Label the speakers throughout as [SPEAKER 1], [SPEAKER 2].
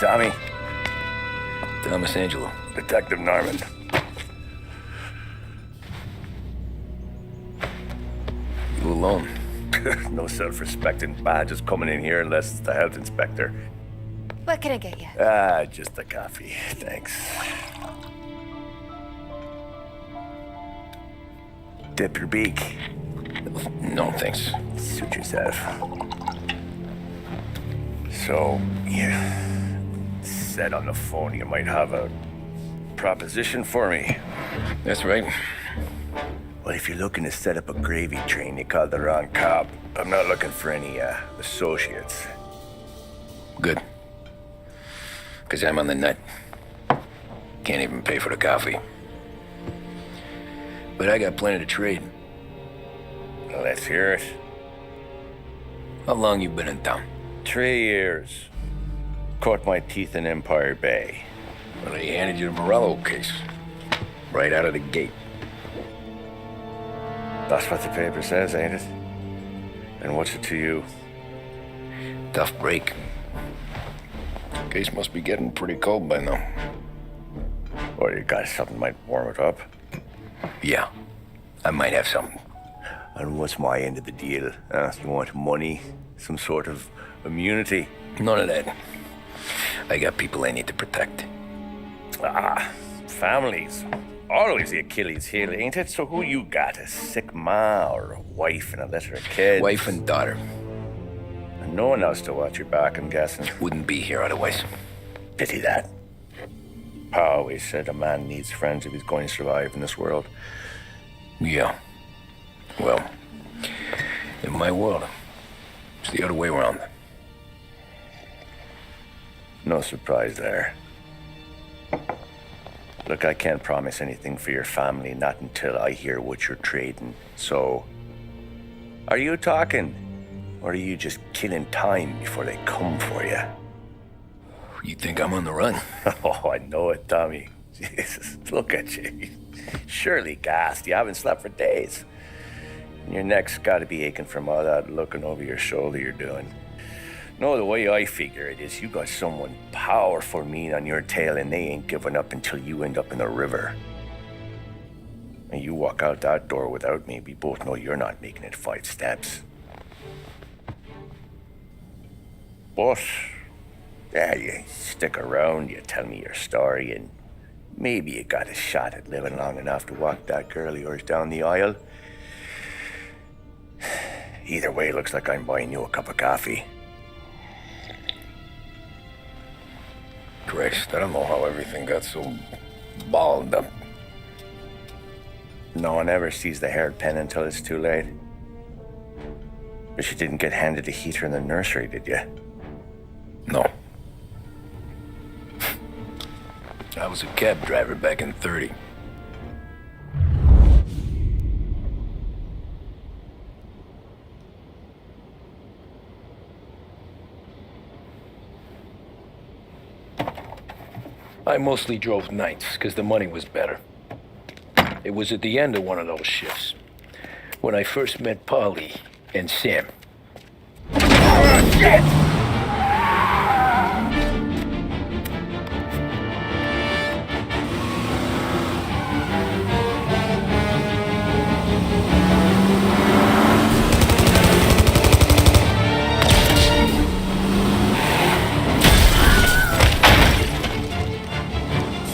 [SPEAKER 1] Tommy?
[SPEAKER 2] Thomas Angelo.
[SPEAKER 1] Detective Norman.
[SPEAKER 2] You alone?
[SPEAKER 1] No self-respecting badges coming in here unless it's the health inspector.
[SPEAKER 3] What can I get you?
[SPEAKER 1] Just a coffee. Thanks. Dip your beak.
[SPEAKER 2] No, thanks.
[SPEAKER 1] Suit yourself. So, you said on the phone you might have a proposition for me.
[SPEAKER 2] That's right.
[SPEAKER 1] Well, if you're looking to set up a gravy train, you called the wrong cop. I'm not looking for any, associates.
[SPEAKER 2] Good. Because I'm on the nut. Can't even pay for the coffee. But I got plenty to trade.
[SPEAKER 1] Well, let's hear it.
[SPEAKER 2] How long you been in town?
[SPEAKER 1] 3 years. Caught my teeth in Empire Bay.
[SPEAKER 2] Well, they handed you the Morello case. Right out of the gate.
[SPEAKER 1] That's what the paper says, ain't it? And what's it to you?
[SPEAKER 2] Tough break. Case must be getting pretty cold by now.
[SPEAKER 1] Or you got something might warm it up?
[SPEAKER 2] Yeah, I might have something.
[SPEAKER 1] And what's my end of the deal? You want money? Some sort of immunity?
[SPEAKER 2] None of that. I got people I need to protect.
[SPEAKER 1] Families. Always the Achilles heel, ain't it? So who you got? A sick ma or a wife and a litter of kids?
[SPEAKER 2] Wife and daughter.
[SPEAKER 1] And no one else to watch your back, I'm guessing.
[SPEAKER 2] Wouldn't be here otherwise.
[SPEAKER 1] Pity that. Pa always said a man needs friends if he's going to survive in this world.
[SPEAKER 2] Yeah. Well, in my world, it's the other way around.
[SPEAKER 1] No surprise there. Look, I can't promise anything for your family, not until I hear what you're trading. So, are you talking? Or are you just killing time before they come for you?
[SPEAKER 2] You think I'm on the run?
[SPEAKER 1] Oh, I know it, Tommy. Jesus, look at you. Surely gassed. You haven't slept for days. And your neck's got to be aching from all that looking over your shoulder you're doing. No, the way I figure it is you got someone powerful mean on your tail and they ain't giving up until you end up in the river. And you walk out that door without me, we both know you're not making it 5 steps. But, yeah, you stick around, you tell me your story, and maybe you got a shot at living long enough to walk that girl of yours down the aisle. Either way, looks like I'm buying you a cup of coffee.
[SPEAKER 2] Christ, I don't know how everything got so balled up.
[SPEAKER 1] No one ever sees the haired pen until it's too late. But you didn't get handed a heater in the nursery, did you?
[SPEAKER 2] No. I was a cab driver back in 30. I mostly drove nights because the money was better. It was at the end of one of those shifts when I first met Polly and Sam.
[SPEAKER 1] Oh, shit!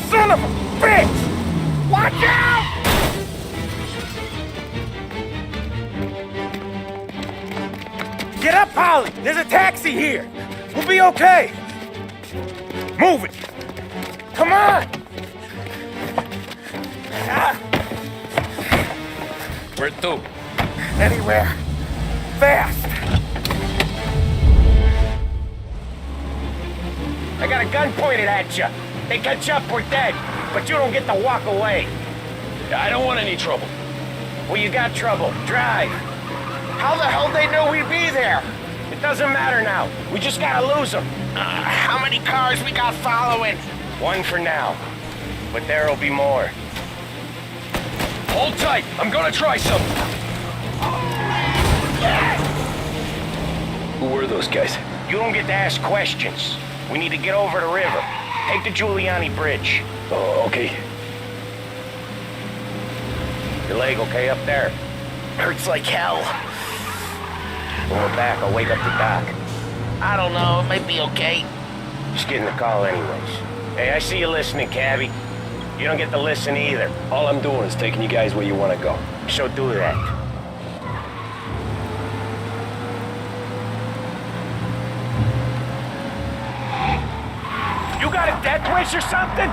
[SPEAKER 1] Son of a bitch! Watch out! Get up, Polly! There's a taxi here! We'll be okay! Move it! Come on!
[SPEAKER 2] Where to?
[SPEAKER 1] Anywhere! Fast! I got a gun pointed at you. They catch up, we're dead. But you don't get to walk away.
[SPEAKER 2] I don't want any trouble.
[SPEAKER 1] Well, you got trouble. Drive. How the hell they know we'd be there? It doesn't matter now. We just gotta lose them. How many cars we got following? 1 for now. But there'll be more.
[SPEAKER 2] Hold tight. I'm gonna try something. Who were those guys?
[SPEAKER 1] You don't get to ask questions.
[SPEAKER 4] We need to get over the river. Take the Giuliani Bridge.
[SPEAKER 2] Oh, okay.
[SPEAKER 4] Your leg okay up there?
[SPEAKER 1] Hurts like hell.
[SPEAKER 4] When we're back, I'll wake up the doc.
[SPEAKER 1] I don't know, it might be okay.
[SPEAKER 4] Just getting the call anyways. Hey, I see you listening, Cabby. You don't get to listen either.
[SPEAKER 2] All I'm doing is taking you guys where you want to go.
[SPEAKER 4] So do that. You got a death wish or something?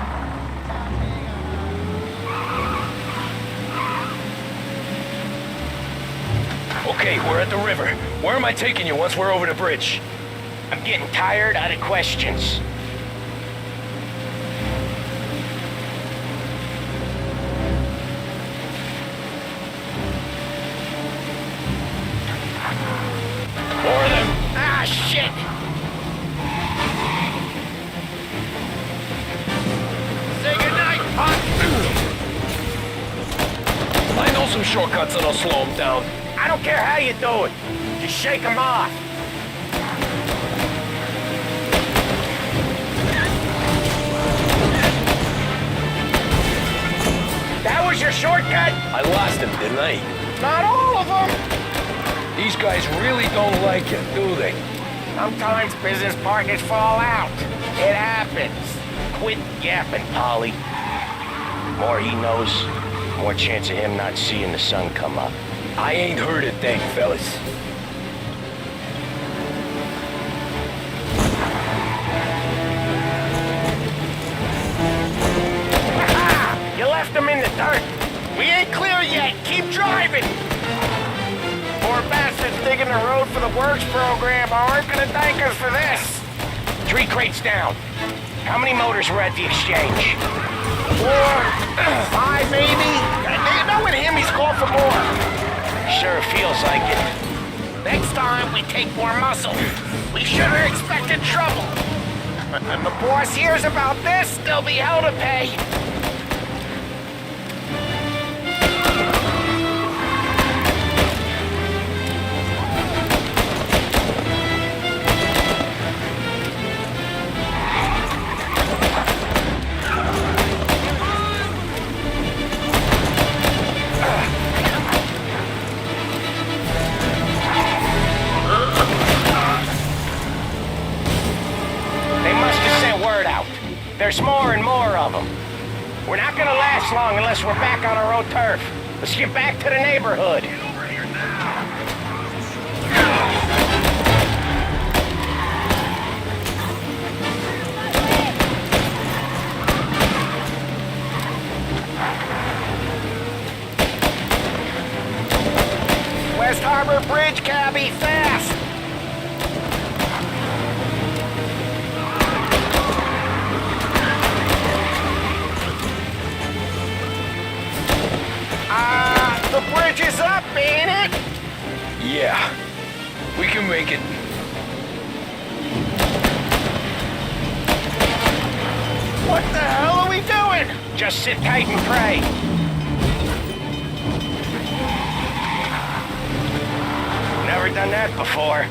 [SPEAKER 2] Okay, we're at the river. Where am I taking you once we're over the bridge?
[SPEAKER 4] I'm getting tired out of questions. More of them. Ah, shit! Say goodnight, Pop!
[SPEAKER 2] I know some shortcuts that'll slow them down.
[SPEAKER 4] I don't care how you do it. Just shake them off. That was your shortcut?
[SPEAKER 2] I lost him, didn't I?
[SPEAKER 4] Not all of them.
[SPEAKER 2] These guys really don't like you, do they?
[SPEAKER 4] Sometimes business partners fall out. It happens. Quit yapping, Polly. More he knows, more chance of him not seeing the sun come up.
[SPEAKER 2] I ain't heard a thing, fellas.
[SPEAKER 4] You left them in the dirt. We ain't clear yet. Keep driving. Poor bastards digging the road for the works program aren't gonna thank us for this. 3 crates down. How many motors were at the exchange? 4, 5 maybe? Knowing him, he's called for more. Sure feels like it. Next time we take more muscle. We should have expected trouble. When the boss hears about this, there'll be hell to pay. There's more and more of them. We're not gonna last long unless we're back on our own turf. Let's get back to the neighborhood. Get over here now. West Harbor Bridge, cabby, fast! The bridge is up, ain't it?
[SPEAKER 2] Yeah, we can make it.
[SPEAKER 4] What the hell are we doing? Just sit tight and pray. Never done that before.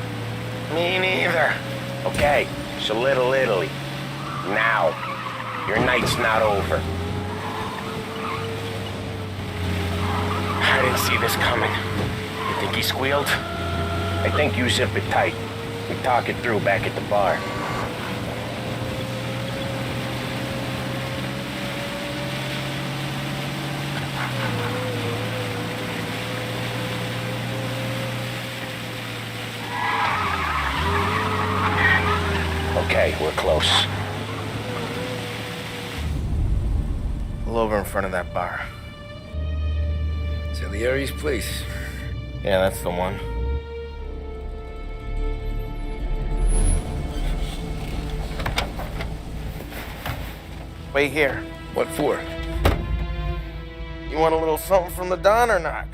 [SPEAKER 4] Me neither. Okay, so Little Italy. Now, your night's not over. I didn't see this coming. You think he squealed? I think you zip it tight. We talk it through back at the bar. Okay, we're close.
[SPEAKER 1] Pull over in front of that bar.
[SPEAKER 2] Salieri's place.
[SPEAKER 1] Yeah, that's the one. Wait here.
[SPEAKER 2] What for?
[SPEAKER 1] You want a little something from the Don or not?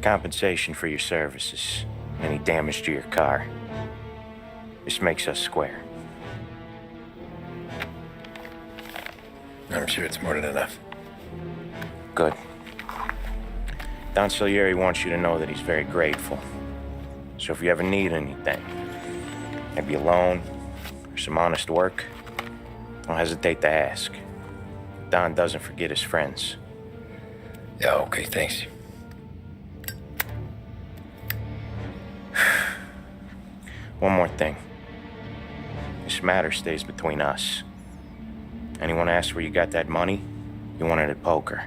[SPEAKER 5] compensation for your services, any damage to your car. This makes us square.
[SPEAKER 2] I'm sure it's more than enough.
[SPEAKER 5] Good. Don Salieri wants you to know that he's very grateful. So if you ever need anything, maybe a loan or some honest work, don't hesitate to ask. Don doesn't forget his friends.
[SPEAKER 2] Yeah, okay, thanks.
[SPEAKER 5] One more thing. This matter stays between us. Anyone asks where you got that money, you won it at poker.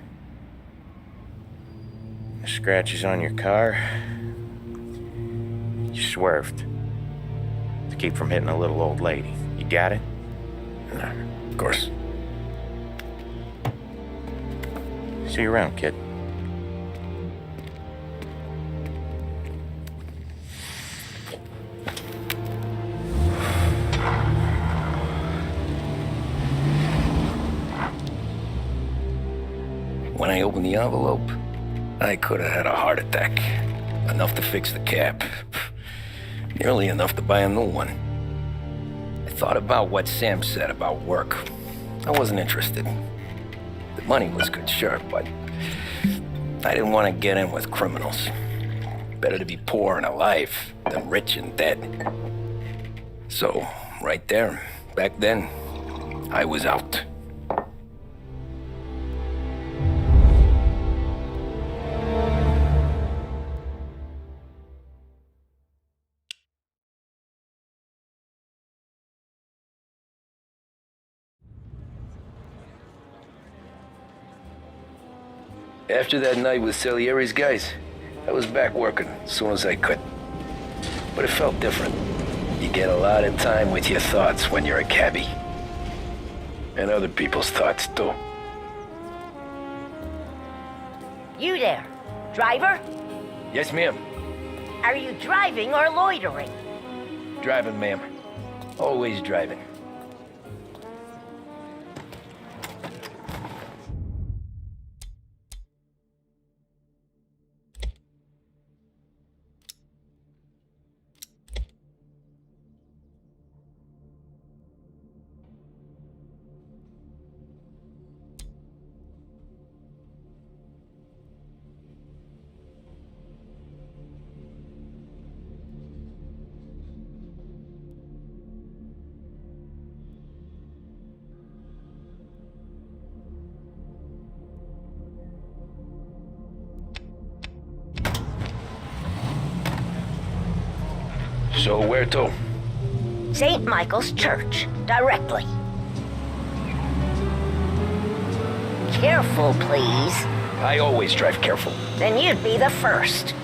[SPEAKER 5] The scratches on your car, you swerved to keep from hitting a little old lady. You got it?
[SPEAKER 2] Of course.
[SPEAKER 5] See you around, kid.
[SPEAKER 2] When I opened the envelope, I could have had a heart attack. Enough to fix the cap. Nearly enough to buy a new one. I thought about what Sam said about work. I wasn't interested. The money was good, sure, but I didn't want to get in with criminals. Better to be poor and alive than rich and dead. So, right there, back then, I was out. After that night with Salieri's guys, I was back working as soon as I could. But it felt different. You get a lot of time with your thoughts when you're a cabbie. And other people's thoughts, too.
[SPEAKER 6] You there, driver?
[SPEAKER 2] Yes, ma'am.
[SPEAKER 6] Are you driving or loitering?
[SPEAKER 2] Driving, ma'am. Always driving. So where to?
[SPEAKER 6] St. Michael's Church, directly. Careful, please.
[SPEAKER 2] I always drive careful.
[SPEAKER 6] Then you'd be the first.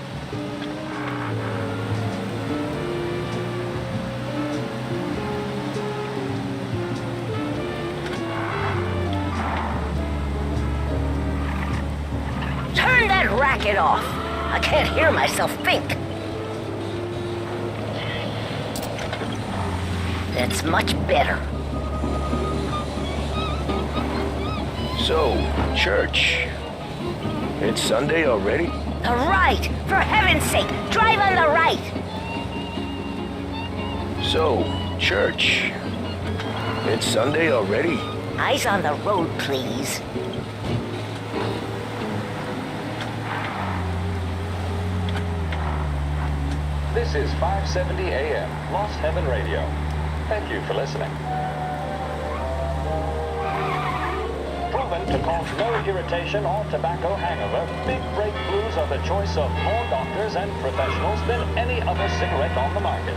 [SPEAKER 6] Turn that racket off. I can't hear myself think. That's much better.
[SPEAKER 2] So, church. It's Sunday already?
[SPEAKER 6] The right! For heaven's sake, drive on the right!
[SPEAKER 2] So, church. It's Sunday already?
[SPEAKER 6] Eyes on the road, please.
[SPEAKER 7] This is 570 AM, Lost Heaven Radio. Thank you for listening. Proven to cause no irritation or tobacco hangover, Big Break Blues are the choice of more doctors and professionals than any other cigarette on the market.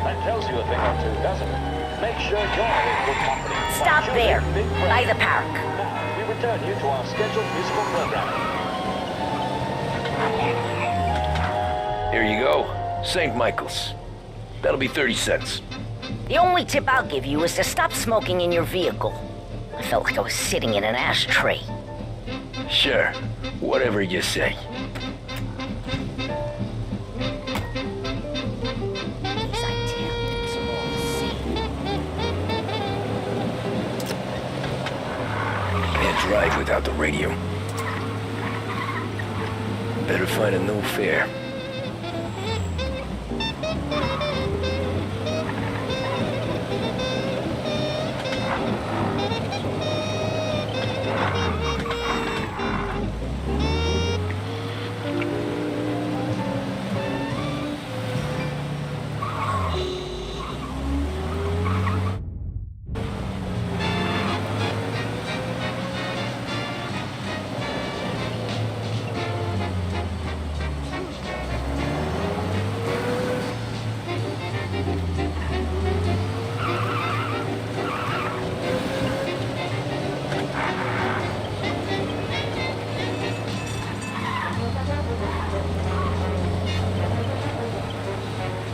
[SPEAKER 7] That tells you a thing or two, doesn't it? Make sure you're in good company.
[SPEAKER 6] Stop there,
[SPEAKER 7] Big Break.
[SPEAKER 6] by the park.
[SPEAKER 7] Now, we return you to our scheduled musical programming.
[SPEAKER 2] Here you go. St. Michael's. That'll be 30 cents.
[SPEAKER 6] The only tip I'll give you is to stop smoking in your vehicle. I felt like I was sitting in an ashtray.
[SPEAKER 2] Sure. Whatever you say.
[SPEAKER 6] As I tell, it's all the same.
[SPEAKER 2] Can't drive without the radio. Better find a new fare.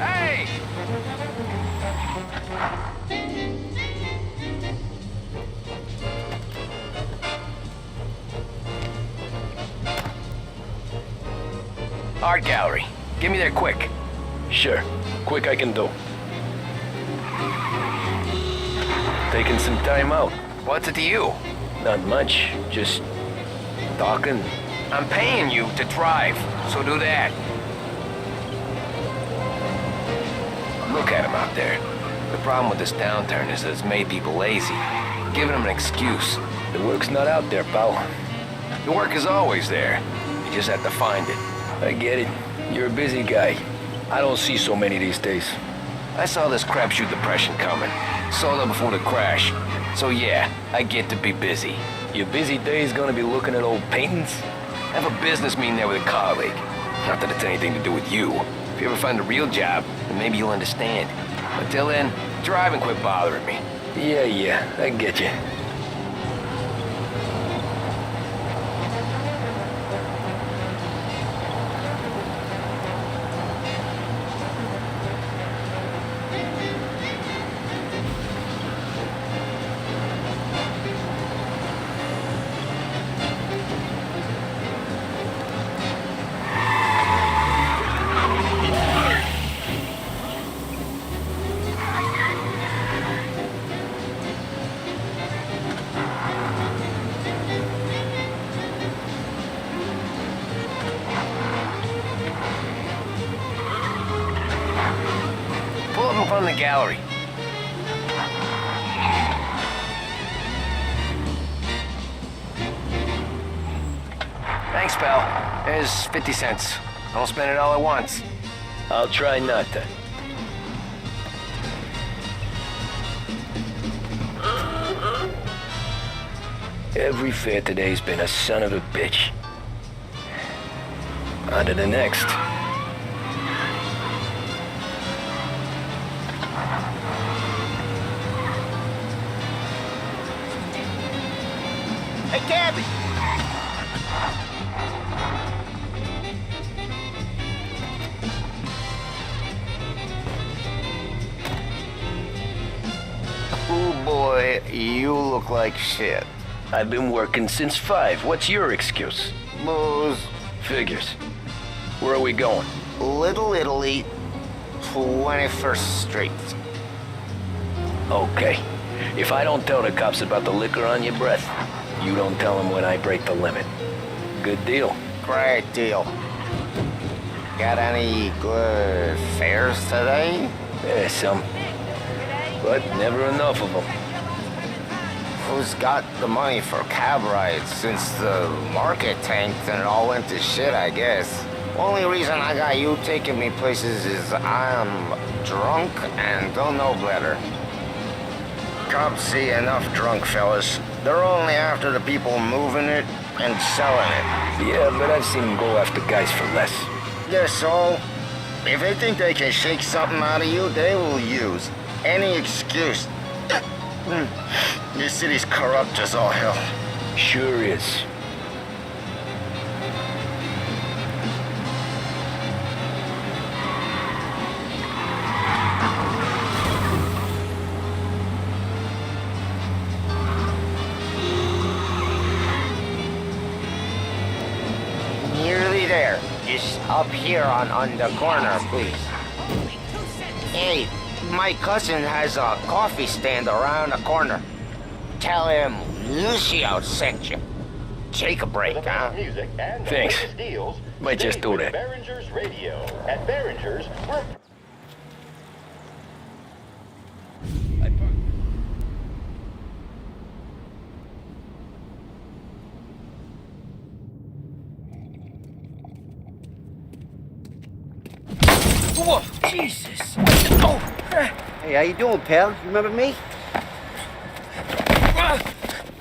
[SPEAKER 4] Hey!
[SPEAKER 2] Art gallery. Get me there quick. Sure. Quick I can do. Taking some time out.
[SPEAKER 4] What's it to you?
[SPEAKER 2] Not much. Just talking.
[SPEAKER 4] I'm paying you to drive, so do that.
[SPEAKER 2] Look at him out there. The problem with this downturn is that it's made people lazy. Giving them an excuse. The work's not out there, pal.
[SPEAKER 4] The work is always there. You just have to find it.
[SPEAKER 2] I get it. You're a busy guy. I don't see so many these days.
[SPEAKER 4] I saw this crapshoot depression coming. Saw that before the crash. So yeah, I get to be busy.
[SPEAKER 2] Your busy day's gonna be looking at old paintings?
[SPEAKER 4] I have a business meeting there with a colleague. Not that it's anything to do with you. If you ever find a real job, then maybe you'll understand. Until then, drive and quit bothering me.
[SPEAKER 2] Yeah, I get you.
[SPEAKER 4] Pull up in front of the gallery. Thanks, pal. There's 50 cents. Don't spend it all at once.
[SPEAKER 2] I'll try not to. Every fare today's been a son of a bitch. On to the next.
[SPEAKER 4] Hey, Gabby! Oh boy, you look like shit.
[SPEAKER 2] I've been working since 5. What's your excuse?
[SPEAKER 4] Booze.
[SPEAKER 2] Figures. Where are we going?
[SPEAKER 4] Little Italy, 21st Street.
[SPEAKER 2] Okay. If I don't tell the cops about the liquor on your breath, you don't tell them when I break the limit. Good deal.
[SPEAKER 4] Great deal. Got any good fares today?
[SPEAKER 2] Yeah, some. But never enough of them.
[SPEAKER 4] Who's got the money for cab rides since the market tanked and it all went to shit, I guess? Only reason I got you taking me places is I'm drunk and don't know better. Cops see enough drunk fellas. They're only after the people moving it and selling it.
[SPEAKER 2] Yeah, but I've seen them go after guys for less.
[SPEAKER 4] Yeah, so if they think they can shake something out of you, they will use any excuse. This city's corrupt as all hell.
[SPEAKER 2] Sure is.
[SPEAKER 4] Nearly there. Just up here on the corner, please. Hey, my cousin has a coffee stand around the corner. Tell him Lucio sent you.
[SPEAKER 2] Take a break,
[SPEAKER 7] The
[SPEAKER 2] huh?
[SPEAKER 7] best music and the
[SPEAKER 2] Thanks.
[SPEAKER 7] latest deals.
[SPEAKER 2] Might just
[SPEAKER 7] Stay
[SPEAKER 2] do
[SPEAKER 7] with
[SPEAKER 2] that.
[SPEAKER 7] Behringer's Radio. At Behringer's, we're
[SPEAKER 2] Whoa, Jesus. Oh.
[SPEAKER 8] Hey, how you doing, pal? You remember me?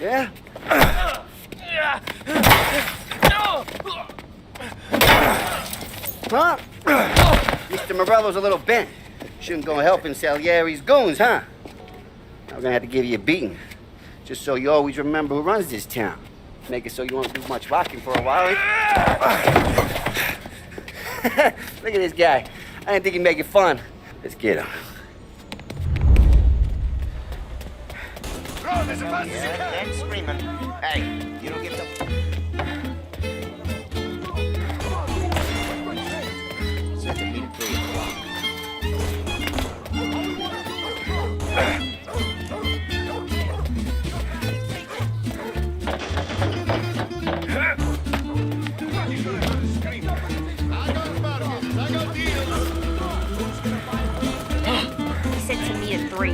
[SPEAKER 8] Yeah? Huh? Mr. Morello's a little bent. Shouldn't go helping Salieri's goons, huh? I'm gonna have to give you a beating. Just so you always remember who runs this town. Make it so you won't do much rocking for a while. Look at this guy. I didn't think he'd make it fun. Let's get him.
[SPEAKER 4] Run as fast as you can!
[SPEAKER 8] Then screaming. Hey, you don't get the... Set the meet at 3 o'clock.
[SPEAKER 3] He said to me at 3.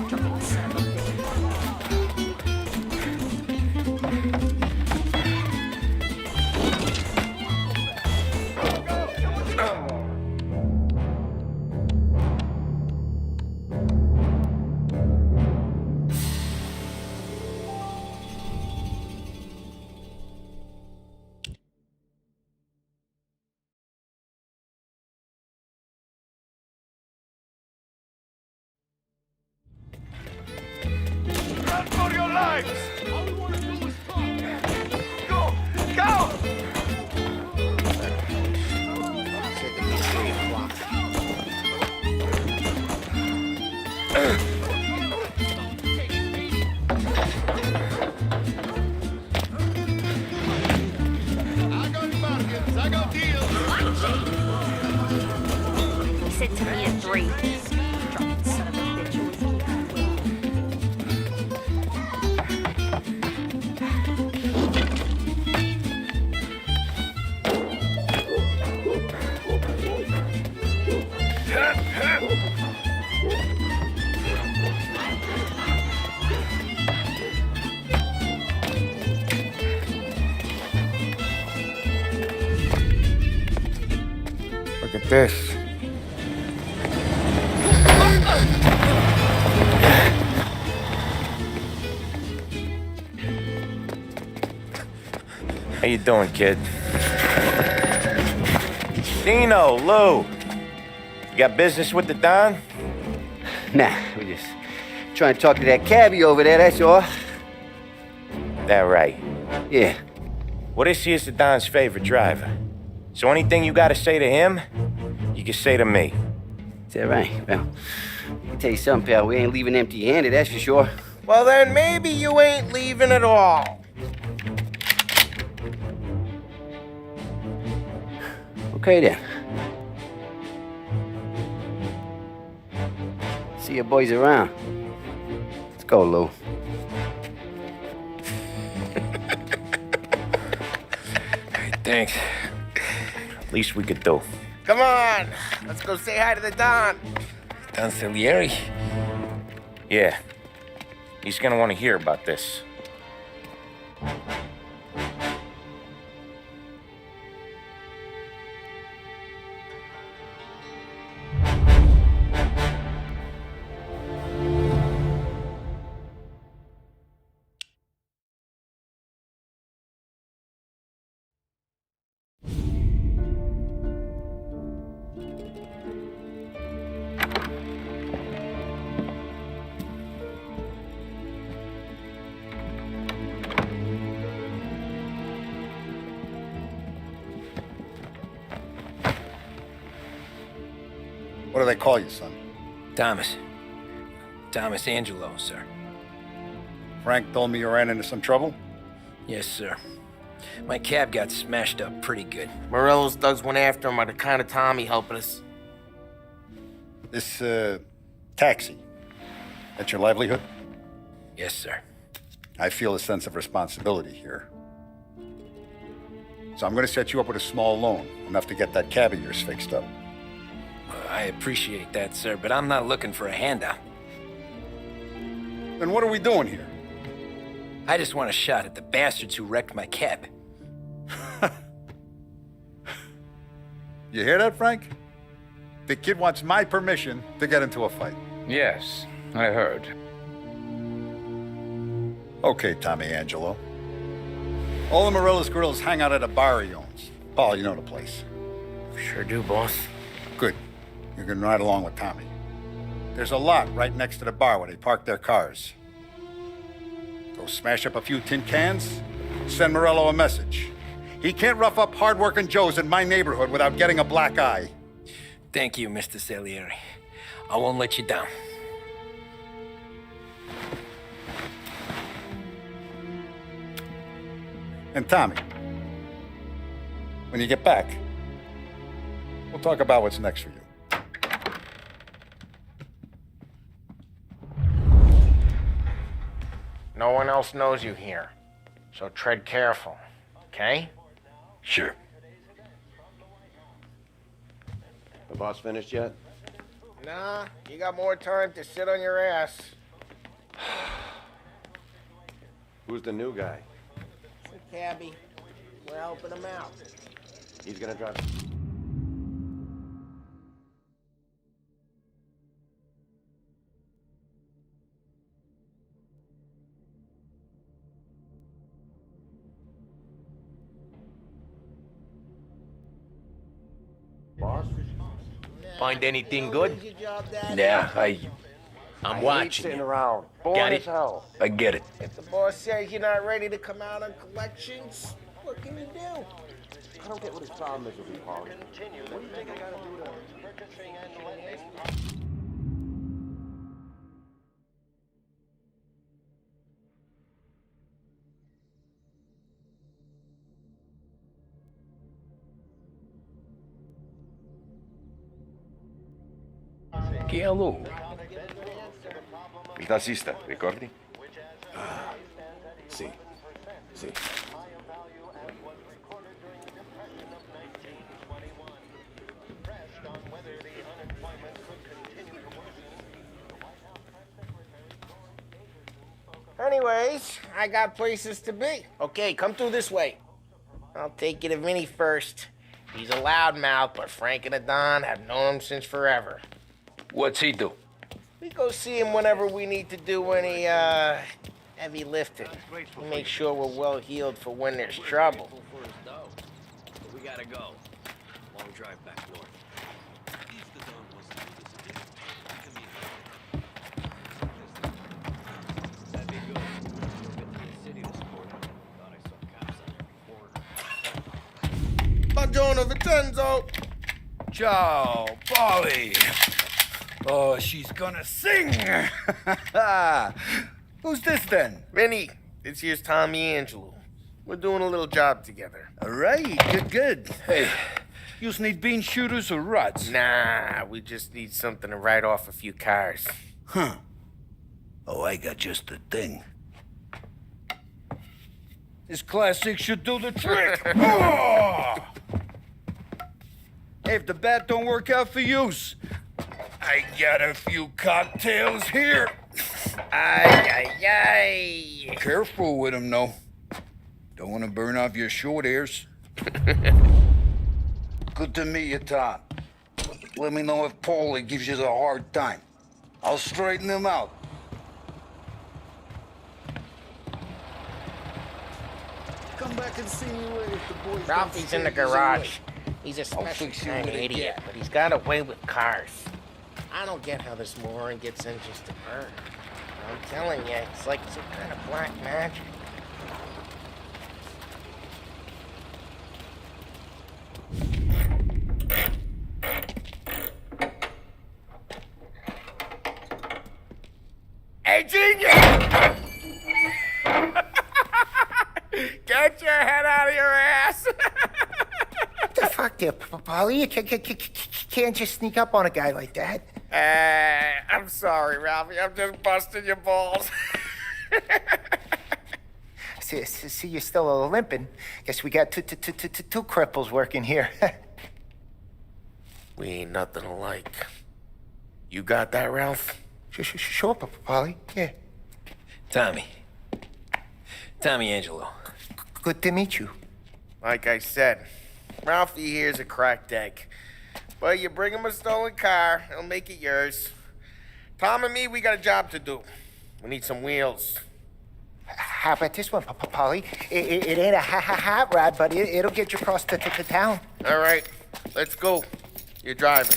[SPEAKER 3] Drunken son of a bitch.
[SPEAKER 4] Run for your lives! All we want to do is talk. Go! Go!
[SPEAKER 8] Set the meet at 3 o'clock.
[SPEAKER 4] I got bargains, I got deals.
[SPEAKER 3] He said to me at 3. Drunken son of a bitch. Always keeping me waiting.
[SPEAKER 5] Look at this. How you doing, kid? Dino, Lou. You got business with the Don?
[SPEAKER 8] Nah, we just trying to talk to that cabbie over there, that's all.
[SPEAKER 5] That right.
[SPEAKER 8] Yeah.
[SPEAKER 5] Well, this here's the Don's favorite driver. So anything you gotta say to him, you can say to me.
[SPEAKER 8] Is that right? Well, I can tell you something, pal. We ain't leaving empty-handed, that's for sure.
[SPEAKER 5] Well, then maybe you ain't leaving at all.
[SPEAKER 8] Okay, then. See you boys around. Let's go, Lou.
[SPEAKER 2] Hey, thanks.
[SPEAKER 5] Least we could do.
[SPEAKER 4] Come on, let's go say hi to the Don.
[SPEAKER 2] Don Salieri?
[SPEAKER 5] Yeah. He's gonna want to hear about this.
[SPEAKER 9] What do they call you, son?
[SPEAKER 2] Thomas. Thomas Angelo, sir.
[SPEAKER 9] Frank told me you ran into some trouble?
[SPEAKER 2] Yes, sir. My cab got smashed up pretty good.
[SPEAKER 10] Morello's thugs went after him by the kind of Tommy helping us.
[SPEAKER 9] This, taxi. That's your livelihood?
[SPEAKER 2] Yes, sir.
[SPEAKER 9] I feel a sense of responsibility here. So I'm going to set you up with a small loan, enough to get that cab of yours fixed up.
[SPEAKER 2] I appreciate that, sir, but I'm not looking for a handout.
[SPEAKER 9] Then what are we doing here?
[SPEAKER 2] I just want a shot at the bastards who wrecked my cab.
[SPEAKER 9] You hear that, Frank? The kid wants my permission to get into a fight.
[SPEAKER 11] Yes, I heard.
[SPEAKER 9] Okay, Tommy Angelo. All the Morello's girls hang out at a bar he owns. Paul, you know the place.
[SPEAKER 10] Sure do, boss.
[SPEAKER 9] Good. You can ride along with Tommy. There's a lot right next to the bar where they park their cars. Go smash up a few tin cans, send Morello a message. He can't rough up hard-working Joes in my neighborhood without getting a black eye.
[SPEAKER 2] Thank you, Mr. Salieri. I won't let you down.
[SPEAKER 9] And Tommy, when you get back, we'll talk about what's next for you.
[SPEAKER 10] No one else knows you here, so tread careful, okay?
[SPEAKER 2] Sure.
[SPEAKER 12] The boss finished yet?
[SPEAKER 10] Nah, you got more time to sit on your ass.
[SPEAKER 12] Who's the new guy?
[SPEAKER 10] It's a cabbie. We're helping him out.
[SPEAKER 12] He's gonna drive. Boss?
[SPEAKER 10] Find anything good?
[SPEAKER 2] Yeah,
[SPEAKER 10] I'm
[SPEAKER 12] I
[SPEAKER 10] watching
[SPEAKER 12] hate sitting
[SPEAKER 10] you.
[SPEAKER 12] around.
[SPEAKER 10] Got
[SPEAKER 12] Bored
[SPEAKER 10] it?
[SPEAKER 12] as hell.
[SPEAKER 2] I get it.
[SPEAKER 10] If the boss says you're not ready to come out on collections, what can you do?
[SPEAKER 12] I don't get what his problem is with you, Paul. What do you think I gotta do to
[SPEAKER 11] Chielu.
[SPEAKER 12] Il tassista, ricordi?
[SPEAKER 11] Sì, sì.
[SPEAKER 10] Anyways, I got places to be. Okay, come through this way. I'll take you to Vinny first. He's a loudmouth, but Frank and the Don have known him since forever.
[SPEAKER 2] What's he do?
[SPEAKER 10] We go see him whenever we need to do any, heavy lifting. We make sure we're well healed for when there's trouble.
[SPEAKER 2] We gotta go. Long drive back north.
[SPEAKER 10] Buongiorno, Vincenzo!
[SPEAKER 11] Ciao, Polly. Oh, she's gonna sing. Who's this then?
[SPEAKER 10] Vinny, this here's Tommy Angelo. We're doing a little job together.
[SPEAKER 11] All right, good. Hey, you need bean shooters or rods?
[SPEAKER 10] Nah, we just need something to write off a few cars.
[SPEAKER 11] Huh. Oh, I got just the thing. This classic should do the trick. Oh! Hey, if the bat don't work out for use, I got a few cocktails here.
[SPEAKER 10] Ay, ay, ay.
[SPEAKER 11] Careful with them, though. Don't want to burn off your short hairs. Good to meet you, Tom. Let me know if Paulie gives you the hard time. I'll straighten him out. Come back and see me later if the boys.
[SPEAKER 10] Ralphie's in the garage. He's a special
[SPEAKER 11] fix you
[SPEAKER 10] kind of
[SPEAKER 11] when I
[SPEAKER 10] idiot,
[SPEAKER 11] get.
[SPEAKER 10] but he's got a way with cars. I don't get how this moron gets in just to burn. I'm telling you, it's like some kind of black magic. Hey, Junior! Get your head out of your ass!
[SPEAKER 4] What the fuck there, Polly? You can't just sneak up on a guy like that.
[SPEAKER 10] I'm sorry, Ralphie. I'm just busting your balls.
[SPEAKER 13] See, you're still limping. Guess we got two cripples working here.
[SPEAKER 10] We ain't nothing alike. You got that, Ralph?
[SPEAKER 13] Sure, Polly. Yeah.
[SPEAKER 2] Tommy Angelo.
[SPEAKER 13] Good to meet you.
[SPEAKER 10] Like I said, Ralphie here's a cracked egg. But you bring him a stolen car, he'll make it yours. Tom and me, we got a job to do. We need some wheels.
[SPEAKER 13] How about this one, Polly? It ain't a hot rod, but it'll get you across to town.
[SPEAKER 10] All right, let's go. You're driving.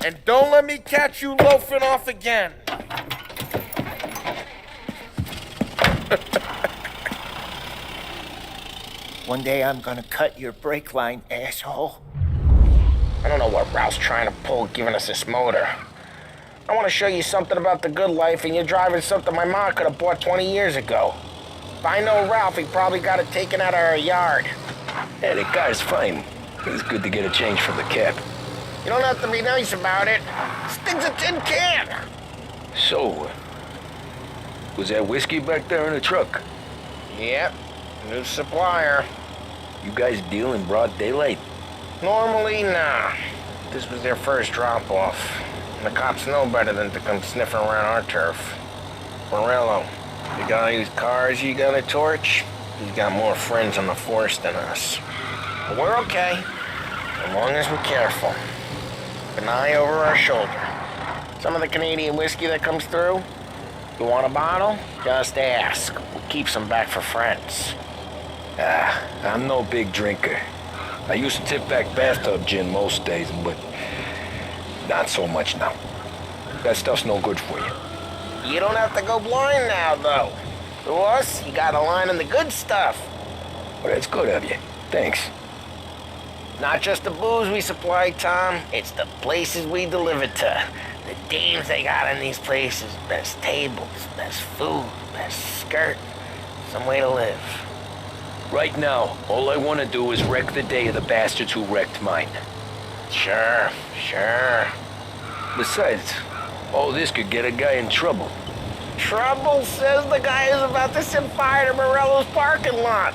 [SPEAKER 10] And don't let me catch you loafing off again.
[SPEAKER 13] One day I'm gonna cut your brake line, asshole.
[SPEAKER 10] I don't know what Ralph's trying to pull giving us this motor. I want to show you something about the good life, and you're driving something my mom could have bought 20 years ago. If I know Ralph, he probably got it taken out of our yard.
[SPEAKER 2] Yeah, the car's fine. It's good to get a change from the cab.
[SPEAKER 10] You don't have to be nice about it. This thing's a tin can.
[SPEAKER 2] So, was that whiskey back there in the truck?
[SPEAKER 10] Yep, new supplier.
[SPEAKER 2] You guys deal in broad daylight?
[SPEAKER 10] Normally, nah. This was their first drop-off. And the cops know better than to come sniffing around our turf. Morello, the guy whose cars you got a torch, he's got more friends on the force than us. But we're okay, as long as we're careful. An eye over our shoulder. Some of the Canadian whiskey that comes through, you want a bottle? Just ask. We'll keep some back for friends.
[SPEAKER 2] I'm no big drinker. I used to tip back bathtub gin most days, but not so much now. That stuff's no good for you.
[SPEAKER 10] You don't have to go blind now, though. To us, you got a line in the good stuff.
[SPEAKER 2] Well, that's good of you. Thanks.
[SPEAKER 10] Not just the booze we supply, Tom. It's the places we deliver to. The dames they got in these places. Best tables, best food, best skirt. Some way to live.
[SPEAKER 2] Right now, all I want to do is wreck the day of the bastards who wrecked mine.
[SPEAKER 10] Sure.
[SPEAKER 2] Besides, all this could get a guy in trouble.
[SPEAKER 10] Trouble says the guy is about to set fire to Morello's parking lot.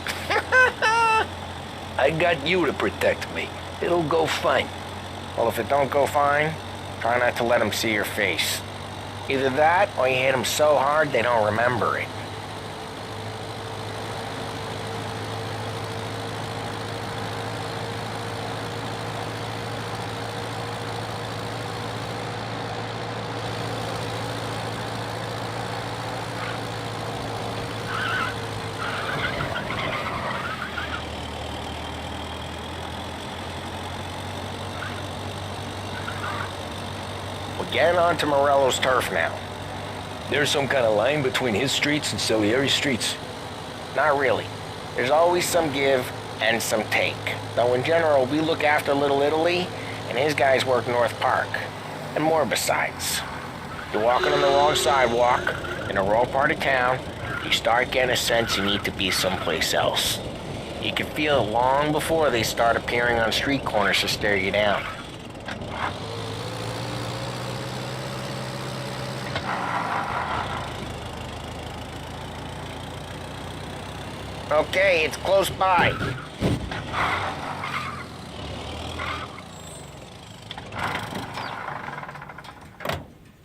[SPEAKER 2] I got you to protect me. It'll go fine.
[SPEAKER 10] Well, if it don't go fine, try not to let him see your face. Either that, or you hit him so hard they don't remember it. We're getting onto Morello's turf now.
[SPEAKER 2] There's some kind of line between his streets and Salieri's streets?
[SPEAKER 10] Not really. There's always some give and some take. Though in general, we look after Little Italy, and his guys work North Park. And more besides. You're walking on the wrong sidewalk, in the wrong part of town, you start getting a sense you need to be someplace else. You can feel it long before they start appearing on street corners to stare you down. Okay, it's close by.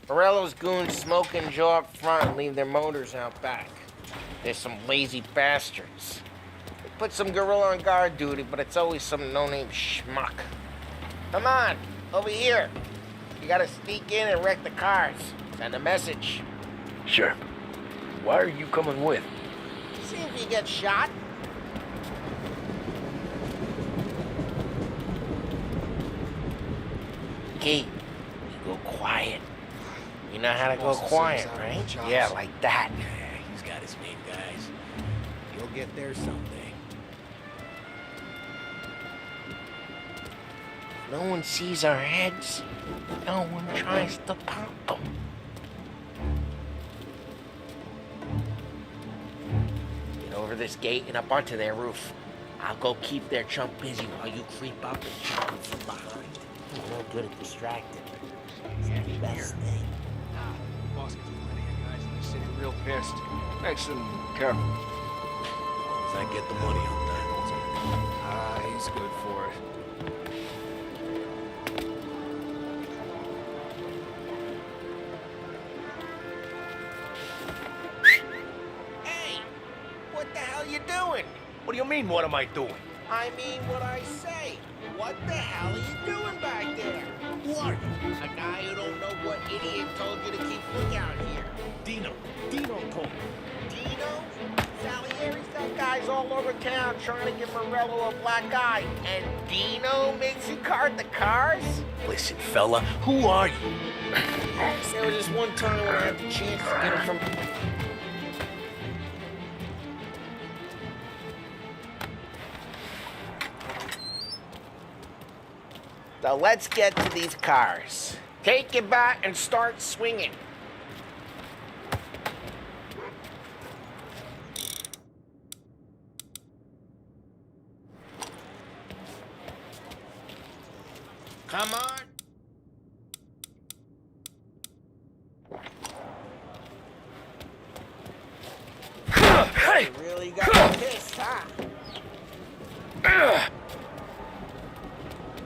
[SPEAKER 10] Morello's goons smoke and jaw up front and leave their motors out back. They're some lazy bastards. They put some gorilla on guard duty, but it's always some no-name schmuck. Come on, over here. You gotta sneak in and wreck the cars. Send a message.
[SPEAKER 2] Sure. Why are you coming with?
[SPEAKER 10] See if you get shot. Key, you go quiet. You know how to go quiet, right? Yeah, like that.
[SPEAKER 14] He's got his main guys. You'll get there someday.
[SPEAKER 10] No one sees our heads. No one tries to pop them. Get over this gate and up onto their roof. I'll go keep their chump busy while you creep up and shoot them from behind. You're no good at distracting. It's the best thing.
[SPEAKER 14] Boss gets plenty of guys in the Said you're real pissed. Makes him careful.
[SPEAKER 2] As I get the money on that.
[SPEAKER 14] Ah, he's good for it.
[SPEAKER 10] Hey! What the hell you doing?
[SPEAKER 2] What do you mean, what am I doing?
[SPEAKER 10] I mean what I say. What the hell are you doing back there? Who are you? A guy who don't know what idiot told you to keep lookout here.
[SPEAKER 2] Dino told me.
[SPEAKER 10] Dino? Salieri's got guys all over town trying to give Morello a black eye. And Dino makes you cart the cars?
[SPEAKER 2] Listen, fella, who are you?
[SPEAKER 10] There was this one time when I had the chance to get him from... So let's get to these cars. Take your bat and start swinging. Come on.
[SPEAKER 2] Hey!
[SPEAKER 10] You really got pissed, huh?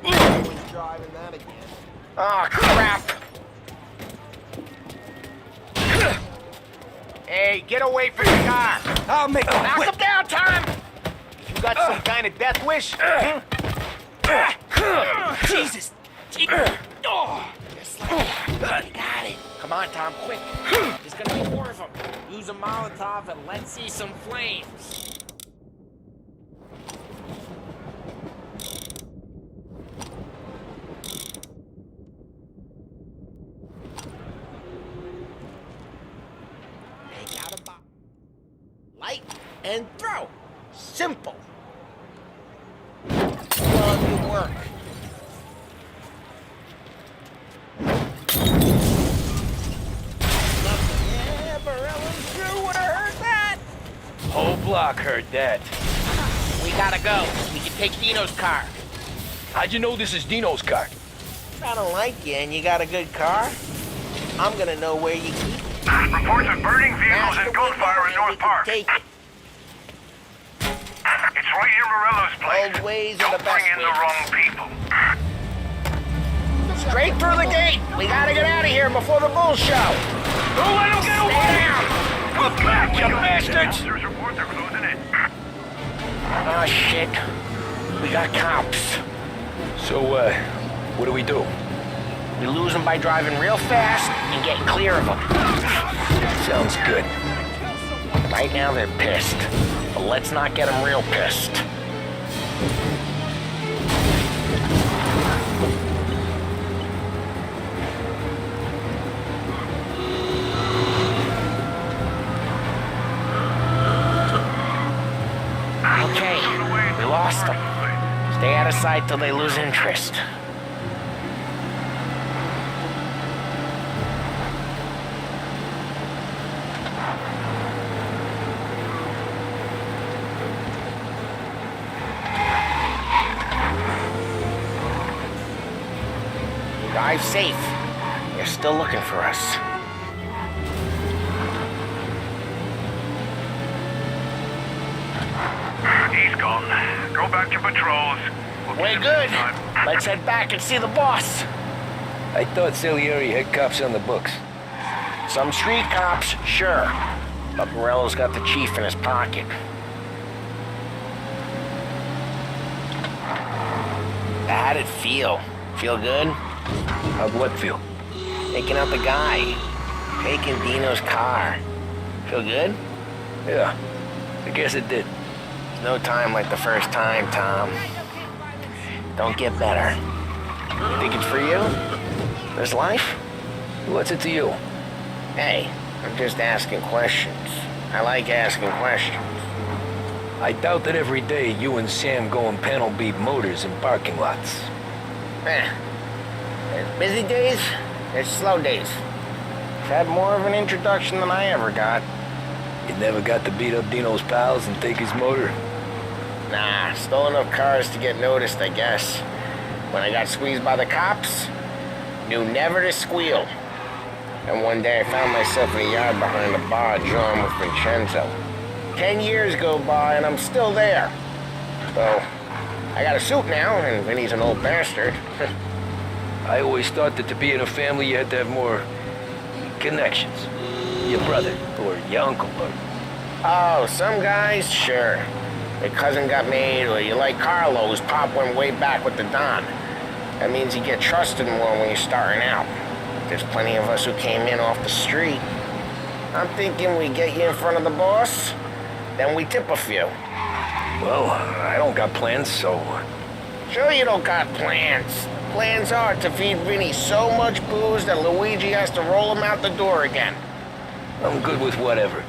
[SPEAKER 10] Always driving that again. Oh, crap! Hey, get away from the car!
[SPEAKER 2] I'll make a
[SPEAKER 10] Knock him down, Tom! You got some kind of death wish?
[SPEAKER 2] Jesus!
[SPEAKER 10] Oh, just like that. You got it. Come on, Tom, quick. There's gonna be more of them. Use a Molotov and let's see some flames. Take out a bomb. Light and throw. Simple. Love your work. Yeah, Morello's crew would have heard that.
[SPEAKER 2] Whole block heard that.
[SPEAKER 10] We gotta go. We can take Dino's car.
[SPEAKER 2] How'd you know this is Dino's car?
[SPEAKER 10] I don't like you and you got a good car. I'm gonna know where you keep it.
[SPEAKER 4] Reports of burning vehicles
[SPEAKER 10] Smash
[SPEAKER 4] and
[SPEAKER 10] the
[SPEAKER 4] gunfire in
[SPEAKER 10] window and
[SPEAKER 4] North
[SPEAKER 10] we can
[SPEAKER 4] Park.
[SPEAKER 10] take it.
[SPEAKER 4] It's right near Morello's place.
[SPEAKER 10] Old ways are
[SPEAKER 4] Don't
[SPEAKER 10] the best
[SPEAKER 4] bring in the
[SPEAKER 10] ways.
[SPEAKER 4] wrong people.
[SPEAKER 10] Straight through the gate. We gotta get out of here before the bull show.
[SPEAKER 4] Don't let them get
[SPEAKER 10] Stay
[SPEAKER 4] away!
[SPEAKER 10] down.
[SPEAKER 4] Come back, you
[SPEAKER 2] bastards!
[SPEAKER 4] There's reports they're closing in.
[SPEAKER 10] Oh, shit. We got cops.
[SPEAKER 2] So, what do we do?
[SPEAKER 10] We lose them by driving real fast and getting clear of them.
[SPEAKER 2] Sounds good.
[SPEAKER 10] Right now they're pissed. But let's not get them real pissed. Okay, we lost them. Stay out of sight till they lose interest. Drive safe. They're still looking for us.
[SPEAKER 4] He's gone. Go back to patrols. We'll
[SPEAKER 10] Way
[SPEAKER 4] keep
[SPEAKER 10] good.
[SPEAKER 4] this time.
[SPEAKER 10] Let's head back and see the boss.
[SPEAKER 2] I thought Salieri had cops on the books.
[SPEAKER 10] Some street cops, sure. But Morello's got the chief in his pocket. How'd it feel? Feel good?
[SPEAKER 2] How'd what feel?
[SPEAKER 10] Taking out the guy. Taking Dino's car. Feel good?
[SPEAKER 2] Yeah, I guess it did.
[SPEAKER 10] There's no time like the first time, Tom. Don't get better. You think it's for you? This life?
[SPEAKER 2] What's it to you?
[SPEAKER 10] Hey, I'm just asking questions. I like asking questions.
[SPEAKER 2] I doubt that every day you and Sam go and panel beat motors in parking lots.
[SPEAKER 10] There's busy days, there's slow days. I've had more of an introduction than I ever got.
[SPEAKER 2] You never got to beat up Dino's pals and take his motor?
[SPEAKER 10] Nah, stole enough cars to get noticed, I guess. When I got squeezed by the cops, knew never to squeal. And one day I found myself in a yard behind the bar, drawing with Vincenzo. 10 years go by and I'm still there. So, I got a suit now, and Vinny's an old bastard.
[SPEAKER 2] I always thought that to be in a family you had to have more connections. Your brother, or your uncle, or...
[SPEAKER 10] Oh, some guys, sure. Your cousin got made, or you like Carlos, Pop went way back with the Don. That means you get trusted more when you're starting out. There's plenty of us who came in off the street. I'm thinking we get you in front of the boss, then we tip a few.
[SPEAKER 2] Well, I don't got plans, so...
[SPEAKER 10] Sure you don't got plans. Plans are to feed Vinny so much booze that Luigi has to roll him out the door again.
[SPEAKER 2] I'm good with whatever.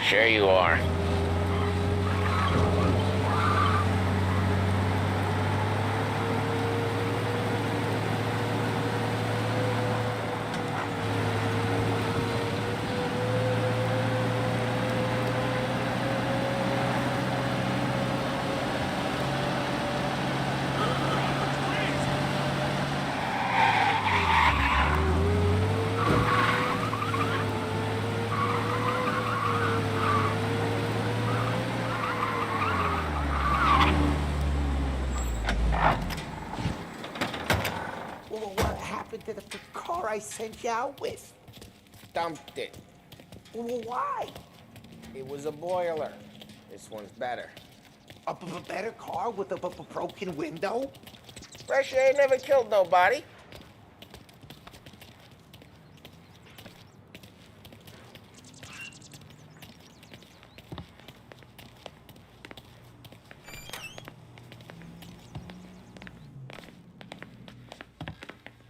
[SPEAKER 10] Sure you are.
[SPEAKER 14] Well, what happened to the car I sent you out with?
[SPEAKER 10] Dumped it.
[SPEAKER 14] Well, why?
[SPEAKER 10] It was a boiler. This one's better.
[SPEAKER 14] A better car with a broken window?
[SPEAKER 10] Fresh air never killed nobody.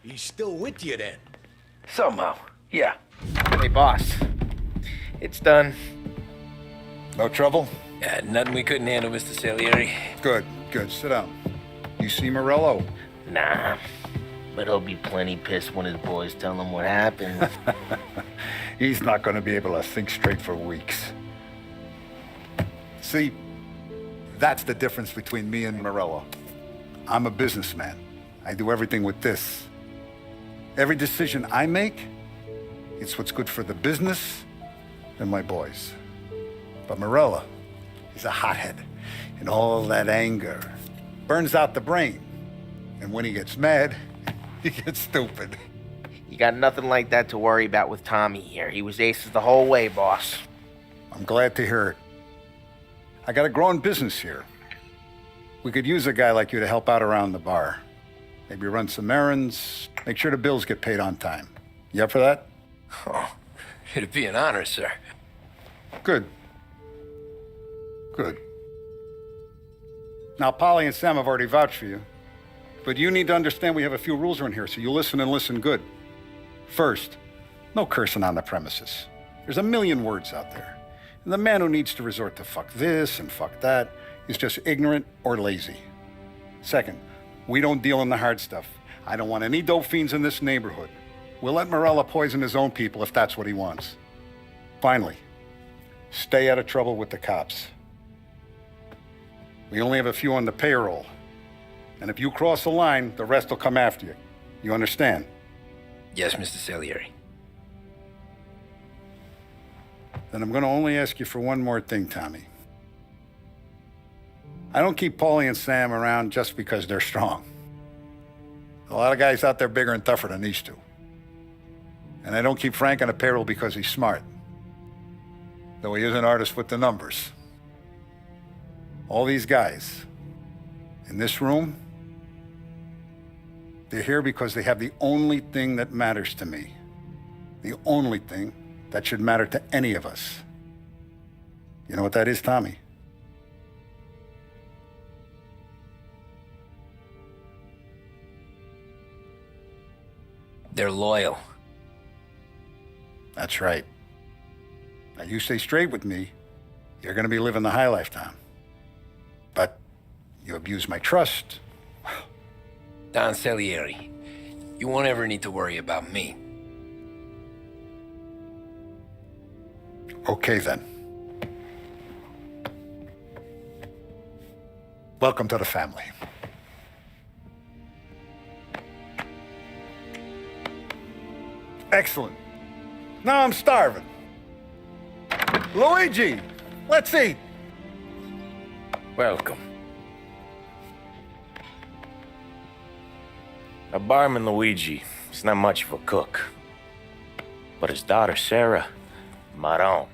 [SPEAKER 14] He's still with you then?
[SPEAKER 2] Somehow, yeah.
[SPEAKER 5] Hey, boss. It's done.
[SPEAKER 9] No trouble?
[SPEAKER 2] Yeah, nothing we couldn't handle, Mr. Salieri.
[SPEAKER 9] Good, good. Sit down. You see Morello?
[SPEAKER 15] Nah, but he'll be plenty pissed when his boys tell him what happened.
[SPEAKER 9] He's not going to be able to think straight for weeks. See, that's the difference between me and Morello. I'm a businessman. I do everything with this. Every decision I make, it's what's good for the business and my boys. But Morello, he's a hothead, and all that anger burns out the brain. And when he gets mad, he gets stupid.
[SPEAKER 5] You got nothing like that to worry about with Tommy here. He was aces the whole way, boss.
[SPEAKER 9] I'm glad to hear it. I got a growing business here. We could use a guy like you to help out around the bar. Maybe run some errands, make sure the bills get paid on time. You up for that?
[SPEAKER 2] Oh, it'd be an honor, sir.
[SPEAKER 9] Good. Good. Now, Polly and Sam have already vouched for you. But you need to understand we have a few rules around here, so you listen and listen good. First, no cursing on the premises. There's a million words out there. And the man who needs to resort to fuck this and fuck that is just ignorant or lazy. Second, we don't deal in the hard stuff. I don't want any dope fiends in this neighborhood. We'll let Morella poison his own people if that's what he wants. Finally, stay out of trouble with the cops. We only have a few on the payroll. And if you cross the line, the rest will come after you. You understand?
[SPEAKER 2] Yes, Mr. Salieri.
[SPEAKER 9] Then I'm going to only ask you for one more thing, Tommy. I don't keep Paulie and Sam around just because they're strong. A lot of guys out there bigger and tougher than these two. And I don't keep Frank on the payroll because he's smart. Though he is an artist with the numbers. All these guys in this room, they're here because they have the only thing that matters to me. The only thing that should matter to any of us. You know what that is, Tommy?
[SPEAKER 2] They're loyal.
[SPEAKER 9] That's right. Now, you stay straight with me, you're going to be living the high life, Tom. But you abuse my trust.
[SPEAKER 2] Don Salieri, you won't ever need to worry about me.
[SPEAKER 9] Okay, then. Welcome to the family. Excellent. Now I'm starving. Luigi, let's eat.
[SPEAKER 1] Welcome. A barman Luigi is not much of a cook. But his daughter Sarah, Maron.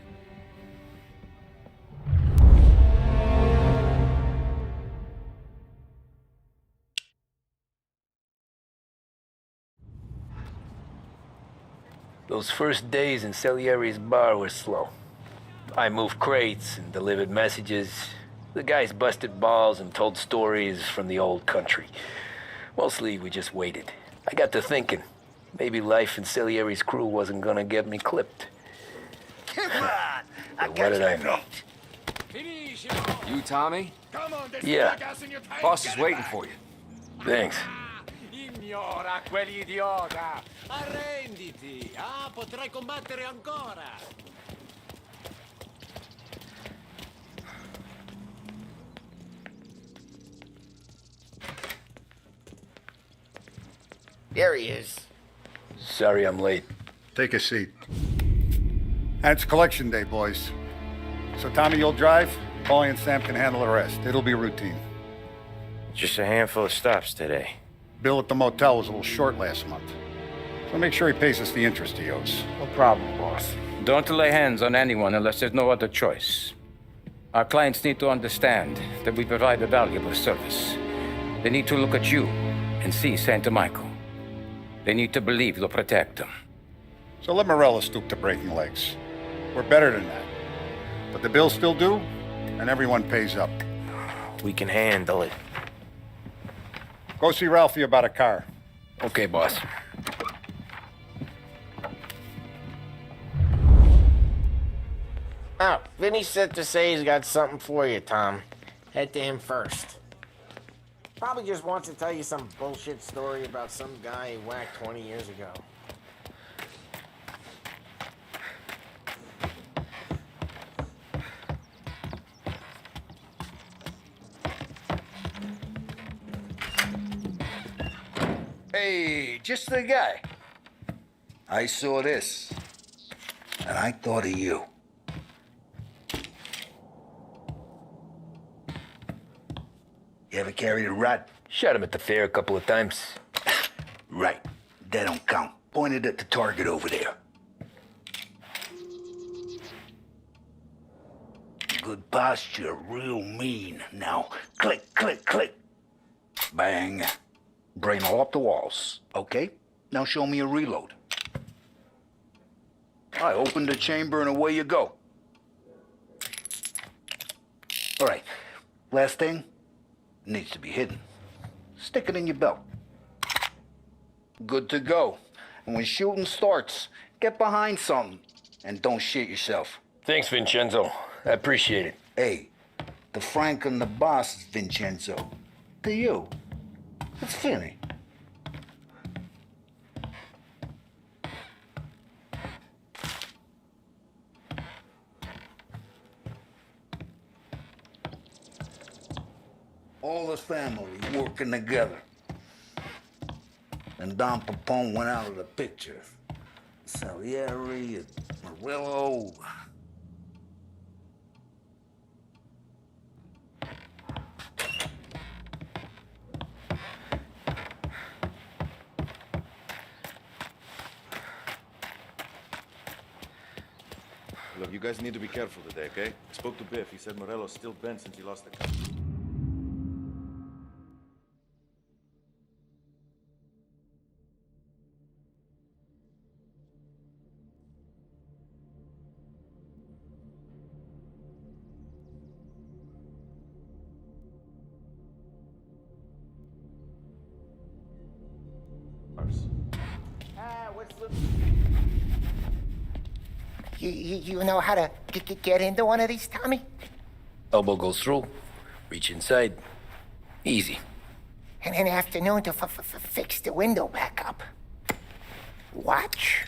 [SPEAKER 2] Those first days in Salieri's bar were slow. I moved crates and delivered messages. The guys busted balls and told stories from the old country. Mostly, we just waited. I got to thinking, maybe life in Salieri's crew wasn't gonna get me clipped.
[SPEAKER 16] Come on!
[SPEAKER 2] But what did I know?
[SPEAKER 17] You, Tommy?
[SPEAKER 2] Yeah.
[SPEAKER 17] Boss is waiting for you.
[SPEAKER 2] Thanks.
[SPEAKER 4] Ignora quell'idiota! Arrenditi! Ah, potrai combattere ancora!
[SPEAKER 8] There he is.
[SPEAKER 2] Sorry I'm late.
[SPEAKER 9] Take a seat. And it's collection day, boys. So Tommy, you'll drive. Paulie and Sam can handle the rest. It'll be routine.
[SPEAKER 1] Just a handful of stops today.
[SPEAKER 9] Bill at the motel was a little short last month. So make sure he pays us the interest he owes.
[SPEAKER 12] No problem, boss.
[SPEAKER 18] Don't lay hands on anyone unless there's no other choice. Our clients need to understand that we provide a valuable service. They need to look at you and see Santa Michael. They need to believe you'll protect them.
[SPEAKER 9] So let Morello stoop to breaking legs. We're better than that. But the bill's still due, and everyone pays up.
[SPEAKER 1] We can handle it.
[SPEAKER 9] Go see Ralphie about a car.
[SPEAKER 2] Okay, boss.
[SPEAKER 10] Oh, Vinny said to say he's got something for you, Tom. Head to him first. Probably just wants to tell you some bullshit story about some guy he whacked 20 years ago.
[SPEAKER 11] Hey, just the guy. I saw this, and I thought of you. You ever carried a rod?
[SPEAKER 2] Shot him at the fair a couple of times.
[SPEAKER 11] Right. That don't count. Pointed at the target over there. Good posture, real mean. Now, click, click, click. Bang. Brain all up the walls. Okay, now show me a reload. I opened the chamber and away you go. All right, last thing. Needs to be hidden. Stick it in your belt. Good to go. And when shooting starts, get behind something and don't shit yourself.
[SPEAKER 2] Thanks, Vincenzo. I appreciate it.
[SPEAKER 11] Hey, the Frank and the boss is Vincenzo. To you, it's Vinny. All the family working together. And Don Papone went out of the picture. Salieri and Murillo.
[SPEAKER 19] Look, you guys need to be careful today, okay? I spoke to Biff. He said Morello's still bent since he lost the car.
[SPEAKER 13] You know how to get into one of these, Tommy?
[SPEAKER 2] Elbow goes through. Reach inside. Easy.
[SPEAKER 13] And an afternoon to fix the window back up. Watch.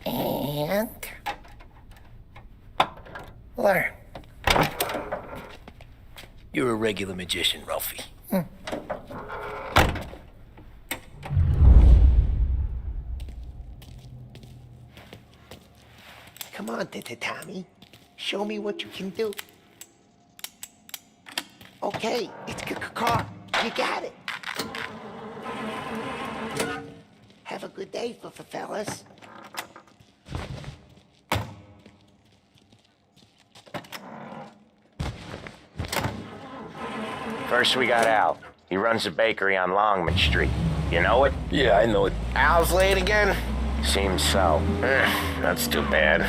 [SPEAKER 13] And... learn.
[SPEAKER 2] You're a regular magician, Ralphie.
[SPEAKER 14] on, Tommy. Show me what you can do. Okay, it's a car. You got it. Have a good day, fellas.
[SPEAKER 5] First, we got Al. He runs a bakery on Longman Street. You know it?
[SPEAKER 2] Yeah, I know it.
[SPEAKER 10] Al's late again?
[SPEAKER 5] Seems so.
[SPEAKER 10] That's too bad.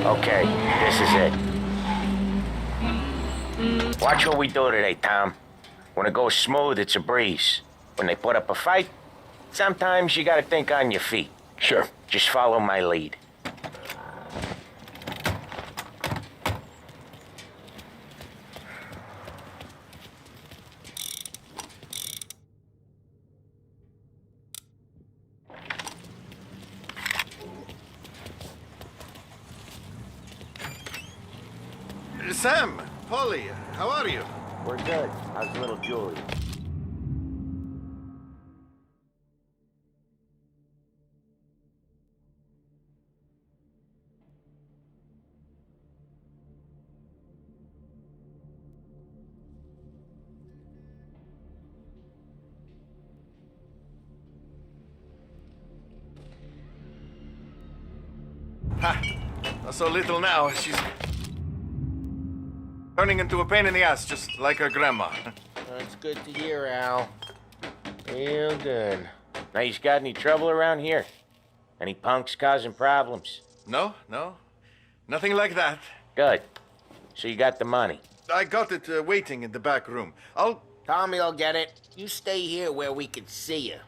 [SPEAKER 5] Okay, this is it. Watch what we do today, Tom. When it goes smooth, it's a breeze. When they put up a fight, sometimes you gotta think on your feet.
[SPEAKER 2] Sure.
[SPEAKER 5] Just follow my lead.
[SPEAKER 19] Sam, Polly, how are you?
[SPEAKER 12] We're good. How's little Julie?
[SPEAKER 19] Ha! Not so little now. She's turning into a pain in the ass, just like her grandma.
[SPEAKER 10] That's good to hear, Al. Real good.
[SPEAKER 5] Now, you got any trouble around here? Any punks causing problems?
[SPEAKER 19] No. Nothing like that.
[SPEAKER 5] Good. So you got the money?
[SPEAKER 19] I got it waiting in the back room.
[SPEAKER 10] Tommy'll get it. You stay here where we can see you.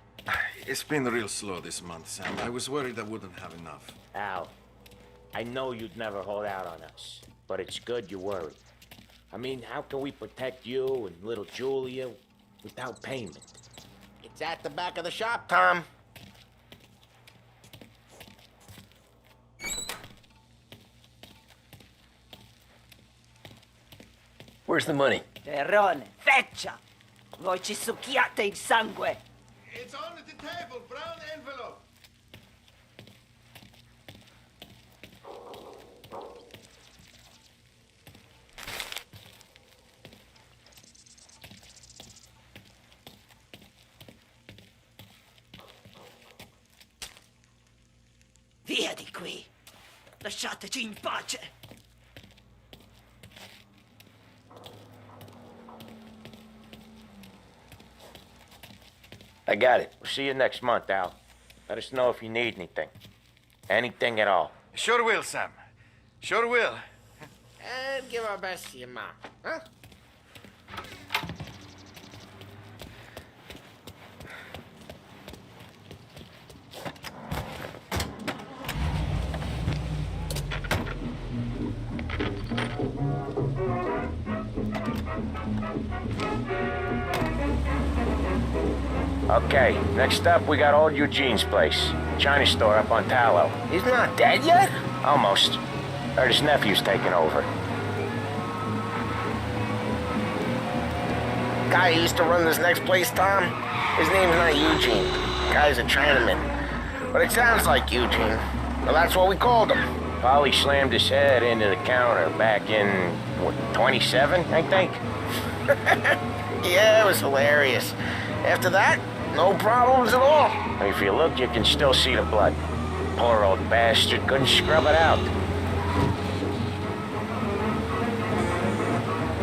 [SPEAKER 19] It's been real slow this month, Sam. I was worried I wouldn't have enough.
[SPEAKER 5] Al, I know you'd never hold out on us, but it's good you worry. I mean, how can we protect you and little Julia without payment?
[SPEAKER 10] It's at the back of the shop, Tom.
[SPEAKER 2] Where's the money?
[SPEAKER 20] Terrone, feccia! Voi ci succhiate il sangue!
[SPEAKER 19] It's on the table, brown envelope.
[SPEAKER 20] Via di qui! Lasciateci in pace!
[SPEAKER 2] I got it.
[SPEAKER 5] We'll see you next month, Al. Let us know if you need anything. Anything at all.
[SPEAKER 19] Sure will, Sam. Sure will.
[SPEAKER 10] And give our best to your mom, huh?
[SPEAKER 5] Okay, next up, we got old Eugene's place. China store up on Tallow.
[SPEAKER 10] He's not dead yet?
[SPEAKER 5] Almost. Heard his nephew's taking over.
[SPEAKER 10] Guy who used to run this next place, Tom? His name's not Eugene. Guy's a Chinaman. But it sounds like Eugene. Well, that's what we called him.
[SPEAKER 5] Polly slammed his head into the counter back in, what, 27, I think?
[SPEAKER 10] Yeah, it was hilarious. After that, no problems at all.
[SPEAKER 5] If you look, you can still see the blood. Poor old bastard couldn't scrub it out.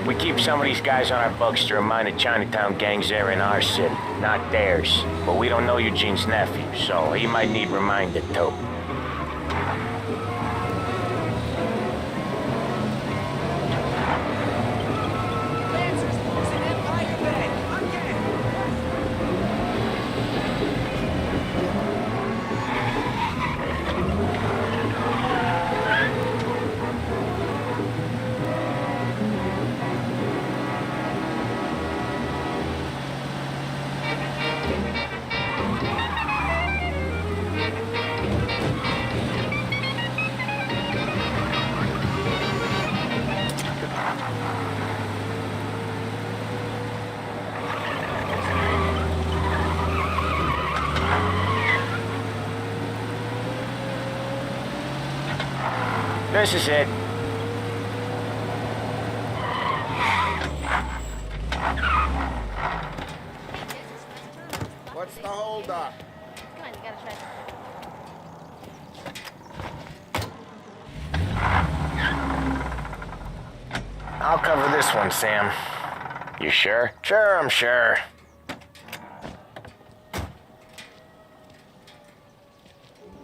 [SPEAKER 5] We keep some of these guys on our books to remind the Chinatown gangs they're in our city, not theirs. But we don't know Eugene's nephew, so he might need reminded too. This is it.
[SPEAKER 12] What's the holdup?
[SPEAKER 3] Come on, you gotta try.
[SPEAKER 5] I'll cover this one, Sam. You sure? Sure, I'm sure.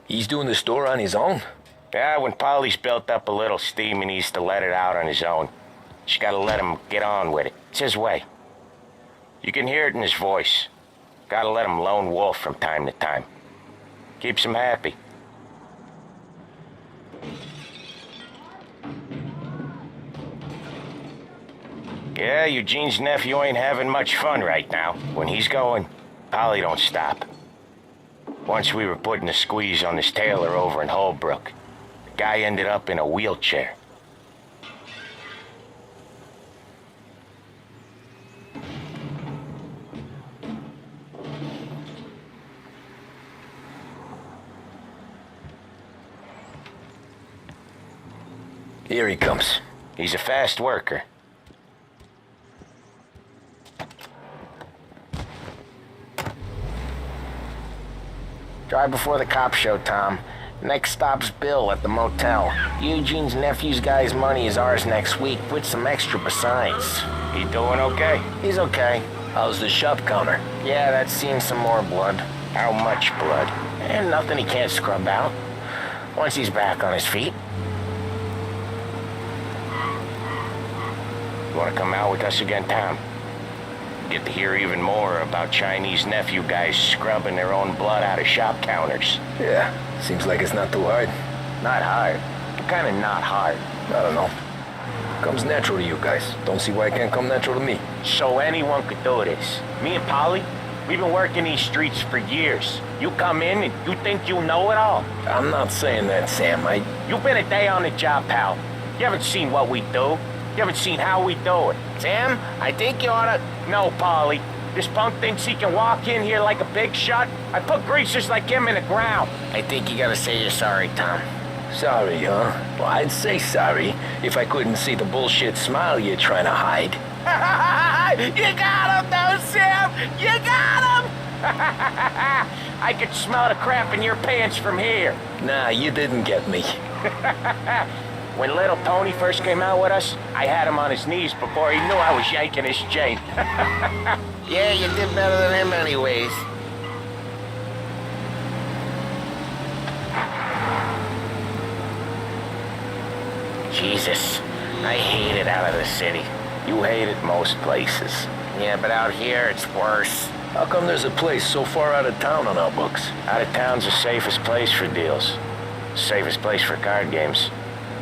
[SPEAKER 2] He's doing the store on his own?
[SPEAKER 5] Yeah, when Polly's built up a little steam, he needs to let it out on his own. Just gotta let him get on with it. It's his way. You can hear it in his voice. Gotta let him lone wolf from time to time. Keeps him happy. Yeah, Eugene's nephew ain't having much fun right now. When he's going, Polly don't stop. Once we were putting a squeeze on this tailor over in Holbrook. The guy ended up in a wheelchair.
[SPEAKER 2] Here he comes.
[SPEAKER 5] He's a fast worker. Drive before the cops show, Tom. Next stop's Bill at the motel. Eugene's nephew's guy's money is ours next week, with some extra besides. He doing okay? He's okay.
[SPEAKER 2] How's the shop counter?
[SPEAKER 5] Yeah, that's seen some more blood. How much blood? And nothing he can't scrub out. Once he's back on his feet. You wanna come out with us again, Tom? Get to hear even more about Chinese nephew guys scrubbing their own blood out of shop counters.
[SPEAKER 2] Yeah, seems like it's not too hard.
[SPEAKER 5] Not hard. Kinda not hard.
[SPEAKER 2] I don't know. Comes natural to you guys. Don't see why it can't come natural to me.
[SPEAKER 5] So anyone could do this. Me and Polly, we've been working these streets for years. You come in and you think you know it all.
[SPEAKER 2] I'm not saying that, Sam.
[SPEAKER 5] You've been a day on the job, pal. You haven't seen what we do. You haven't seen how we do it. Sam, I think you oughta... No, Polly. This punk thinks he can walk in here like a big shot. I put greasers like him in the ground. I think you gotta say you're sorry, Tom.
[SPEAKER 2] Sorry, huh? Well, I'd say sorry if I couldn't see the bullshit smile you're trying to hide.
[SPEAKER 5] You got him, though, Sam! You got him! I could smell the crap in your pants from here.
[SPEAKER 2] Nah, you didn't get me.
[SPEAKER 5] When little Tony first came out with us, I had him on his knees before he knew I was yanking his chain. Yeah, you did better than him anyways. Jesus, I hate it out of the city. You hate it most places. Yeah, but out here it's worse.
[SPEAKER 2] How come there's a place so far out of town on our books?
[SPEAKER 5] Out of town's the safest place for deals. Safest place for card games.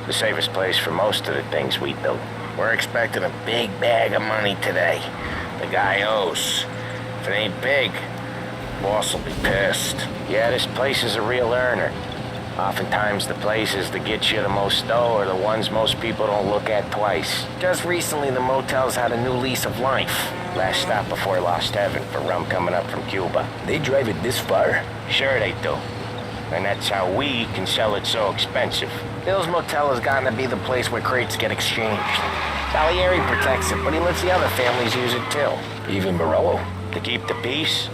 [SPEAKER 5] The safest place for most of the things we do. We're expecting a big bag of money today. The guy owes. If it ain't big, boss will be pissed. Yeah, this place is a real earner. Oftentimes the places that get you the most dough are the ones most people don't look at twice. Just recently the motel's had a new lease of life. Last stop before Lost Heaven for rum coming up from Cuba.
[SPEAKER 2] They drive it this far?
[SPEAKER 5] Sure they do. And that's how we can sell it so expensive. Bill's Motel has gotten to be the place where crates get exchanged. Salieri protects it, but he lets the other families use it too.
[SPEAKER 2] Even Morello?
[SPEAKER 5] To keep the peace?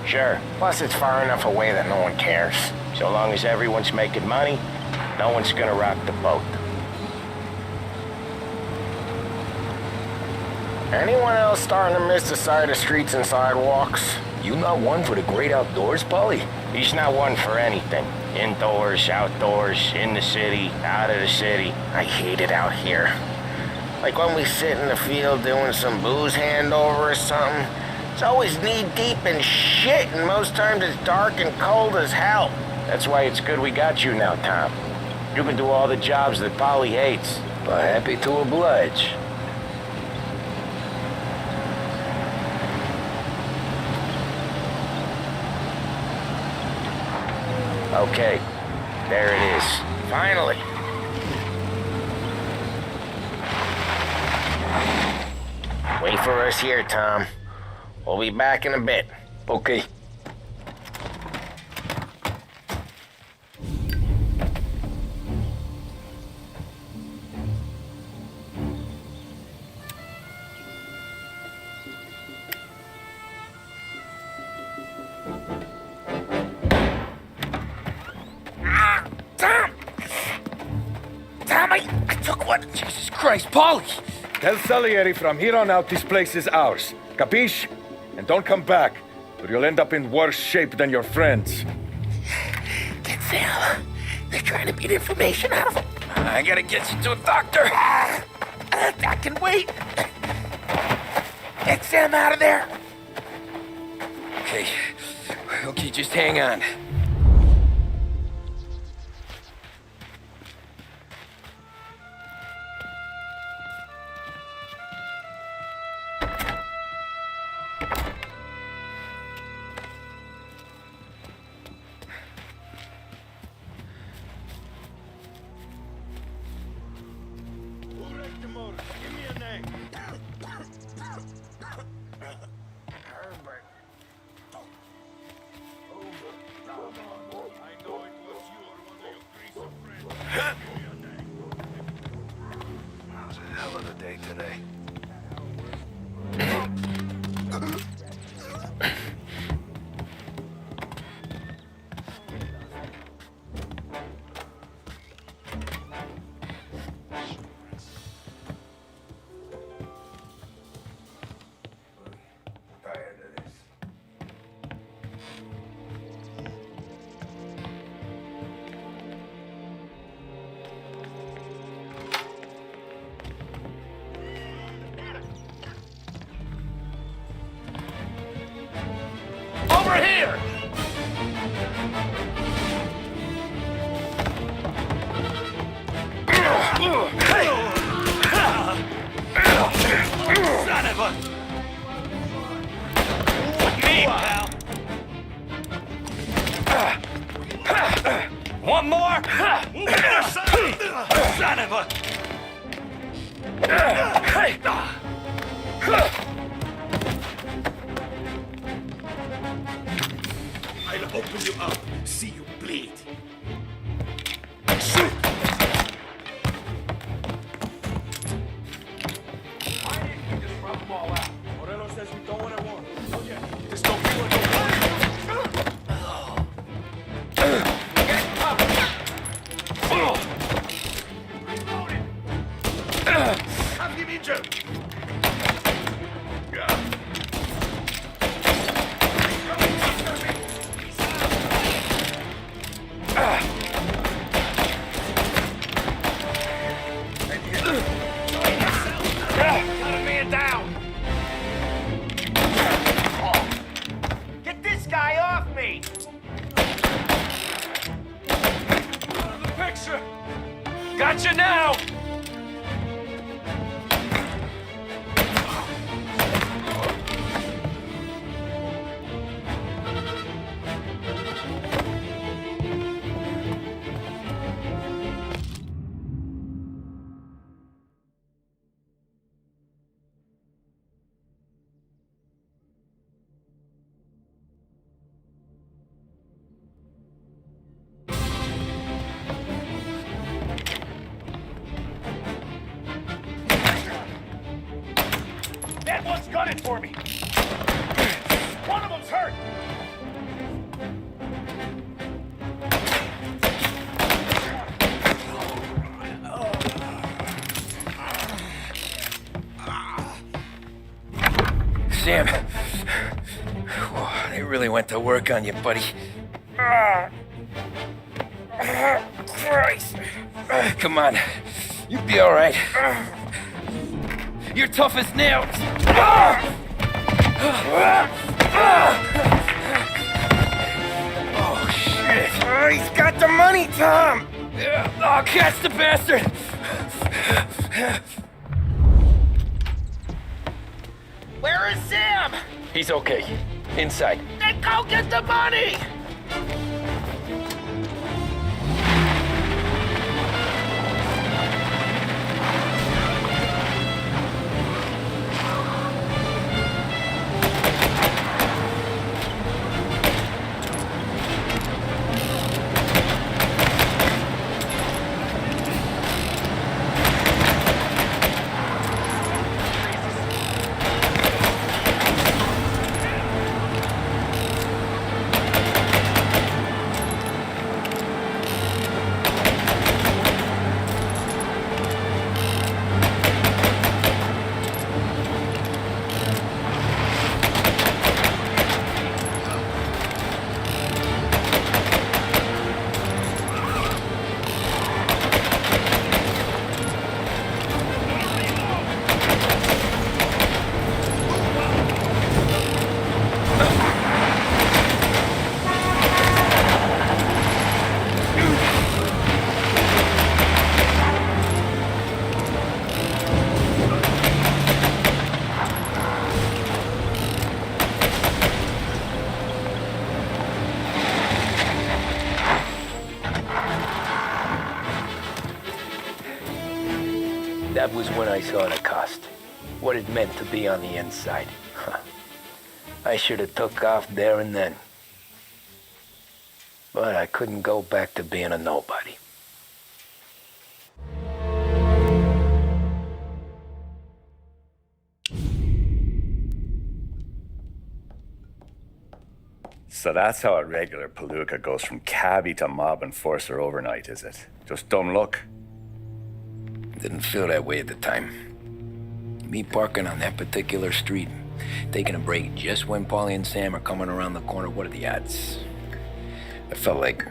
[SPEAKER 5] Sure. Plus it's far enough away that no one cares. So long as everyone's making money, no one's gonna rock the boat.
[SPEAKER 10] Anyone else starting to miss the sight of streets and sidewalks?
[SPEAKER 2] You not one for the great outdoors, Polly?
[SPEAKER 5] He's not one for anything. Indoors, outdoors, in the city, out of the city. I hate it out here.
[SPEAKER 10] Like when we sit in the field doing some booze handover or something. It's always knee-deep in shit, and most times it's dark and cold as hell.
[SPEAKER 5] That's why it's good we got you now, Tom. You can do all the jobs that Polly hates.
[SPEAKER 2] But happy to oblige.
[SPEAKER 5] Okay, there it is.
[SPEAKER 10] Finally. Wait for us here, Tom. We'll be back in a bit.
[SPEAKER 2] Okay.
[SPEAKER 4] Tom! Tom, I took one.
[SPEAKER 18] Jesus Christ, Polly! Tell Salieri from here on out this place is ours. Capiche? And don't come back, or you'll end up in worse shape than your friends.
[SPEAKER 14] Get Sam. They're trying to beat information out of him.
[SPEAKER 18] I gotta get you to a doctor.
[SPEAKER 14] I can wait. Get Sam out of there.
[SPEAKER 2] Okay, just hang on.
[SPEAKER 4] Over here! Son of a... Me, pal! One more? Son of a... I'll open you up, see you bleed. Shoot! Why didn't you just rub them all out? Morello says we don't want to war. Oh yeah, just don't feel it. Have him injured! Get this guy off me! Out of the picture! Gotcha now! That one's gunning for me! One of them's hurt!
[SPEAKER 2] Sam. They really went to work on you, buddy. Christ. Come on. You'll be all right. You're tough as nails. Oh, shit.
[SPEAKER 4] He's got the money, Tom!
[SPEAKER 2] Oh, catch the bastard!
[SPEAKER 4] Where is Sam?
[SPEAKER 2] He's okay. Inside.
[SPEAKER 4] Then go get the money!
[SPEAKER 2] That was when I saw the cost. What it meant to be on the inside. I should have took off there and then. But I couldn't go back to being a nobody.
[SPEAKER 1] So that's how a regular palooka goes from cabbie to mob enforcer overnight, is it? Just dumb luck?
[SPEAKER 2] Didn't feel that way at the time. Me parking on that particular street, taking a break just when Paulie and Sam are coming around the corner, what are the odds? I felt like,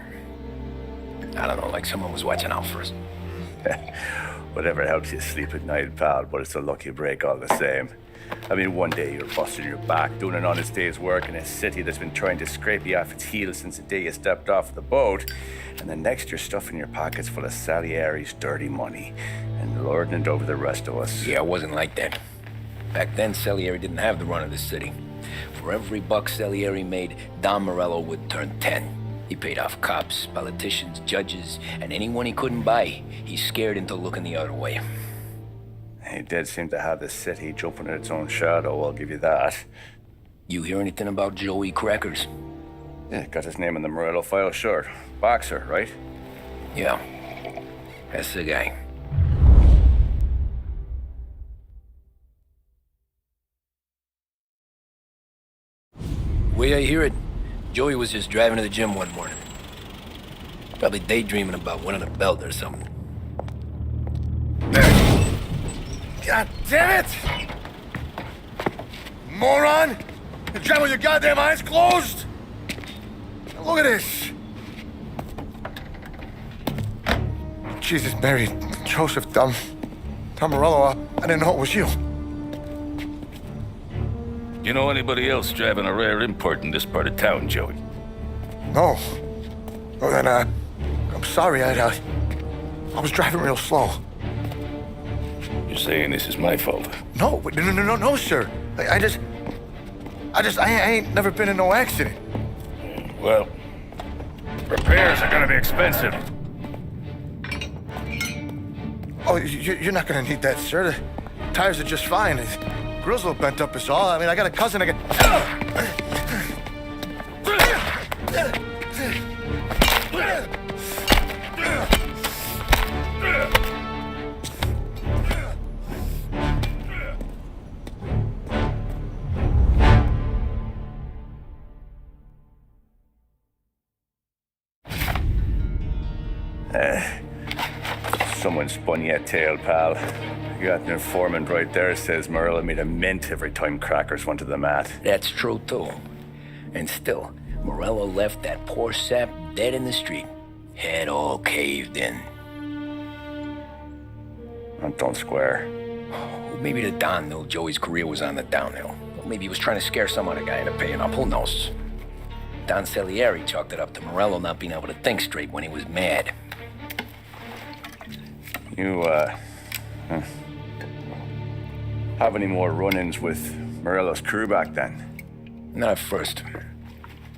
[SPEAKER 2] I don't know, like someone was watching out for us.
[SPEAKER 1] Whatever helps you sleep at night, pal, but it's a lucky break all the same. I mean, one day you're busting your back, doing an honest day's work in a city that's been trying to scrape you off its heels since the day you stepped off the boat, and the next you're stuffing your pockets full of Salieri's dirty money and lording it over the rest of us.
[SPEAKER 2] Yeah, it wasn't like that. Back then, Salieri didn't have the run of the city. For every buck Salieri made, Don Morello would turn 10. He paid off cops, politicians, judges, and anyone he couldn't buy, he scared into looking the other way.
[SPEAKER 1] He did seem to have the city jumping in its own shadow, I'll give you that.
[SPEAKER 2] You hear anything about Joey Crackers?
[SPEAKER 1] Yeah, got his name in the Morello file, sure. Boxer, right?
[SPEAKER 2] Yeah, that's the guy. Way I hear it, Joey was just driving to the gym one morning. Probably daydreaming about winning a belt or something.
[SPEAKER 9] God damn it! Moron! You drive with your goddamn eyes closed? Look at this! Jesus, Mary, Joseph, Tom Morello, I didn't know it was you.
[SPEAKER 21] You know anybody else driving a rare import in this part of town, Joey?
[SPEAKER 9] No. Well, then, I'm sorry, I was driving real slow.
[SPEAKER 21] You're saying this is my fault?
[SPEAKER 9] No, no, sir. I ain't never been in no accident.
[SPEAKER 21] Well, repairs are gonna be expensive.
[SPEAKER 9] Oh, you're not gonna need that, sir. The tires are just fine. The grill's a little bent up is all. I mean, I got a cousin I
[SPEAKER 1] Someone spun you a tail, pal. You got an informant right there says Morello made a mint every time crackers went to the mat.
[SPEAKER 2] That's true, too. And still, Morello left that poor sap dead in the street. Head all caved in.
[SPEAKER 1] That don't square.
[SPEAKER 2] Maybe the Don knew Joey's career was on the downhill. Or maybe he was trying to scare some other guy into paying up. Who knows? Don Salieri chalked it up to Morello not being able to think straight when he was mad.
[SPEAKER 1] You, have any more run-ins with Morello's crew back then?
[SPEAKER 2] Not at first.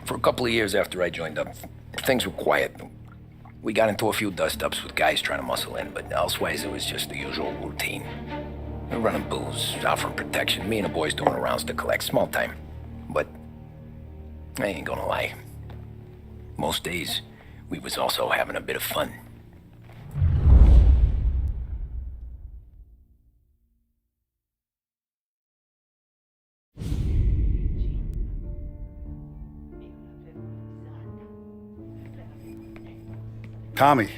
[SPEAKER 2] For a couple of years after I joined up, things were quiet. We got into a few dust-ups with guys trying to muscle in, but elsewise it was just the usual routine. We were running booze, offering protection, me and the boys doing rounds to collect, small time. But I ain't gonna lie. Most days, we was also having a bit of fun.
[SPEAKER 9] Tommy,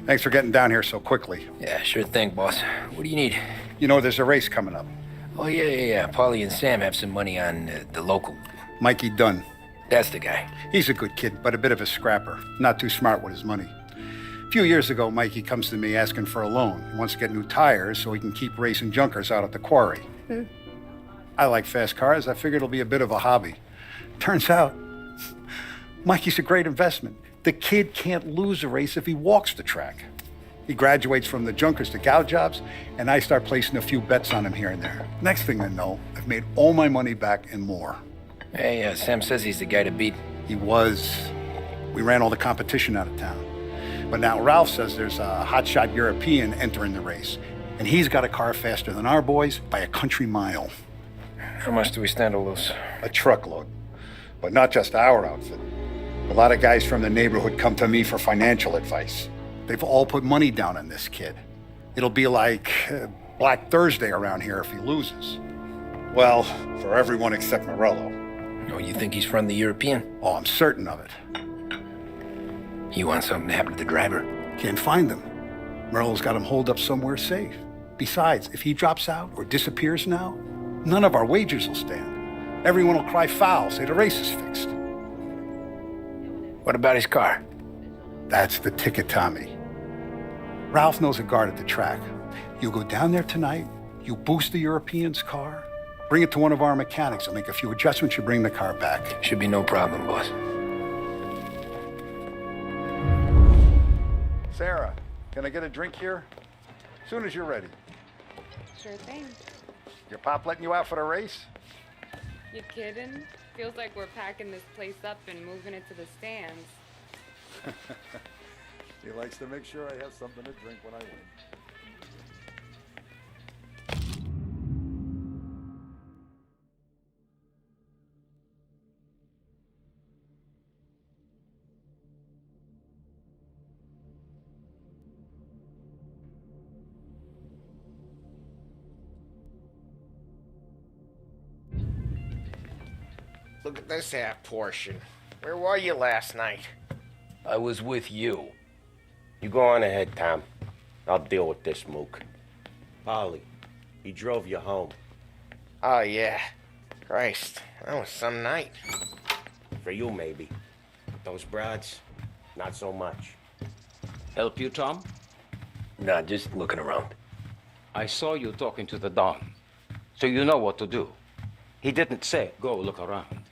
[SPEAKER 9] thanks for getting down here so quickly.
[SPEAKER 2] Yeah, sure thing, boss. What do you need?
[SPEAKER 9] You know, there's a race coming up.
[SPEAKER 2] Oh, yeah. Paulie and Sam have some money on the local.
[SPEAKER 9] Mikey Dunn.
[SPEAKER 2] That's the guy.
[SPEAKER 9] He's a good kid, but a bit of a scrapper. Not too smart with his money. A few years ago, Mikey comes to me asking for a loan. He wants to get new tires so he can keep racing junkers out at the quarry. I like fast cars. I figured it'll be a bit of a hobby. Turns out, Mikey's a great investment. The kid can't lose a race if he walks the track. He graduates from the junkers to gal jobs, and I start placing a few bets on him here and there. Next thing I know, I've made all my money back and more.
[SPEAKER 2] Hey, Sam says he's the guy to beat.
[SPEAKER 9] He was. We ran all the competition out of town. But now Ralph says there's a hotshot European entering the race, and he's got a car faster than our boys by a country mile.
[SPEAKER 2] How much do we stand to lose?
[SPEAKER 9] A truckload. But not just our outfit. A lot of guys from the neighborhood come to me for financial advice. They've all put money down on this kid. It'll be like Black Thursday around here if he loses. Well, for everyone except Morello.
[SPEAKER 2] Oh, you think he's from the European?
[SPEAKER 9] Oh, I'm certain of it.
[SPEAKER 2] You want something to happen to the driver?
[SPEAKER 9] Can't find him. Morello's got him holed up somewhere safe. Besides, if he drops out or disappears now, none of our wagers will stand. Everyone will cry foul, say the race is fixed.
[SPEAKER 2] What about his car?
[SPEAKER 9] That's the ticket, Tommy. Ralph knows a guard at the track. You go down there tonight, you boost the European's car, bring it to one of our mechanics. He'll make a few adjustments, you bring the car back.
[SPEAKER 2] Should be no problem, boss.
[SPEAKER 9] Sarah, can I get a drink here? As soon as you're ready.
[SPEAKER 6] Sure thing.
[SPEAKER 9] Your pop letting you out for the race?
[SPEAKER 6] You kidding? Feels like we're packing this place up and moving it to the stands.
[SPEAKER 19] He likes to make sure I have something to drink when I win.
[SPEAKER 10] Look at this half portion. Where were you last night?
[SPEAKER 2] I was with you.
[SPEAKER 12] You go on ahead, Tom. I'll deal with this mook. Polly, he drove you home.
[SPEAKER 10] Oh, yeah. Christ, that was some night.
[SPEAKER 12] For you, maybe. But those broads, not so much.
[SPEAKER 22] Help you, Tom?
[SPEAKER 2] Nah, just looking around.
[SPEAKER 22] I saw you talking to the Don, so you know what to do. He didn't say, go look around.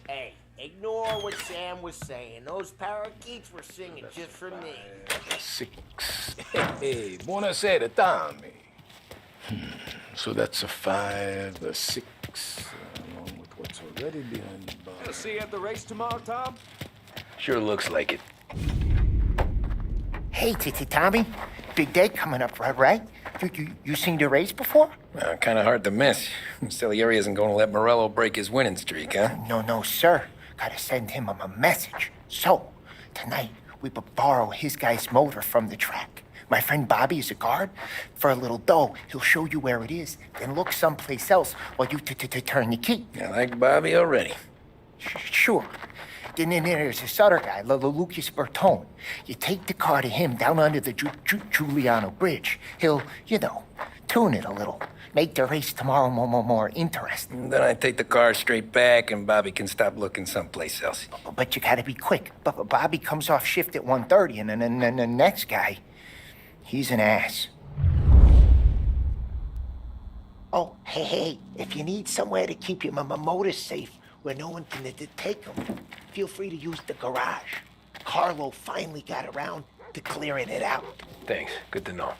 [SPEAKER 14] Hey, ignore what Sam was saying. Those parakeets were singing just for me.
[SPEAKER 21] 6. Hey, buonasera, Tommy. So that's a 5, a 6, along with what's already behind the bar.
[SPEAKER 17] I'll see you at the race tomorrow, Tom?
[SPEAKER 2] Sure looks like it.
[SPEAKER 13] Hey, Tommy. Big day coming up, right? You seen the race before?
[SPEAKER 2] Kind of hard to miss. Salieri isn't going to let Morello break his winning streak, huh?
[SPEAKER 13] No, sir. Gotta send him a message. So, tonight, we borrow his guy's motor from the track. My friend Bobby is a guard. For a little dough, he'll show you where it is, then look someplace else while you turn the key.
[SPEAKER 2] I like Bobby already.
[SPEAKER 13] Sure. then there's this other guy, Lucas Bertone. You take the car to him down under the Giuliano Bridge. He'll, tune it a little. Make the race tomorrow more interesting.
[SPEAKER 2] Then I take the car straight back and Bobby can stop looking someplace else.
[SPEAKER 13] But you gotta be quick. Bobby comes off shift at 1:30, and then the next guy, he's an ass. Oh, hey, if you need somewhere to keep your motor safe where no one can take them, feel free to use the garage. Carlo finally got around to clearing it out.
[SPEAKER 2] Thanks. Good to know.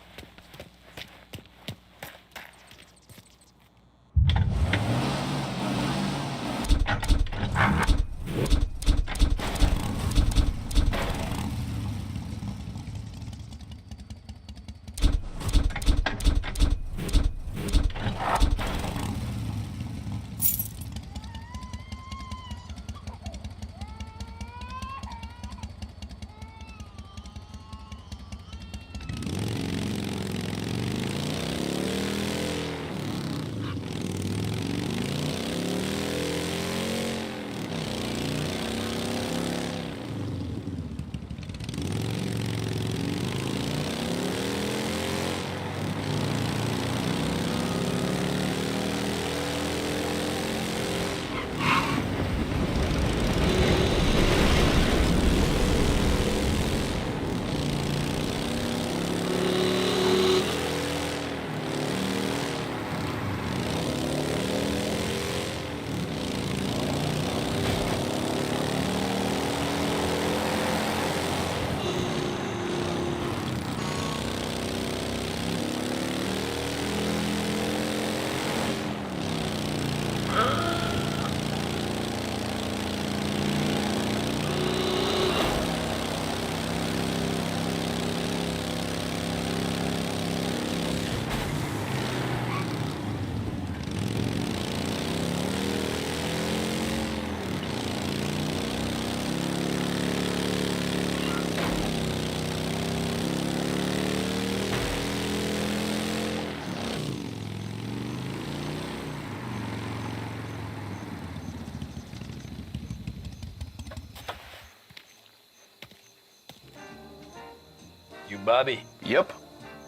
[SPEAKER 7] You Bobby?
[SPEAKER 15] Yep.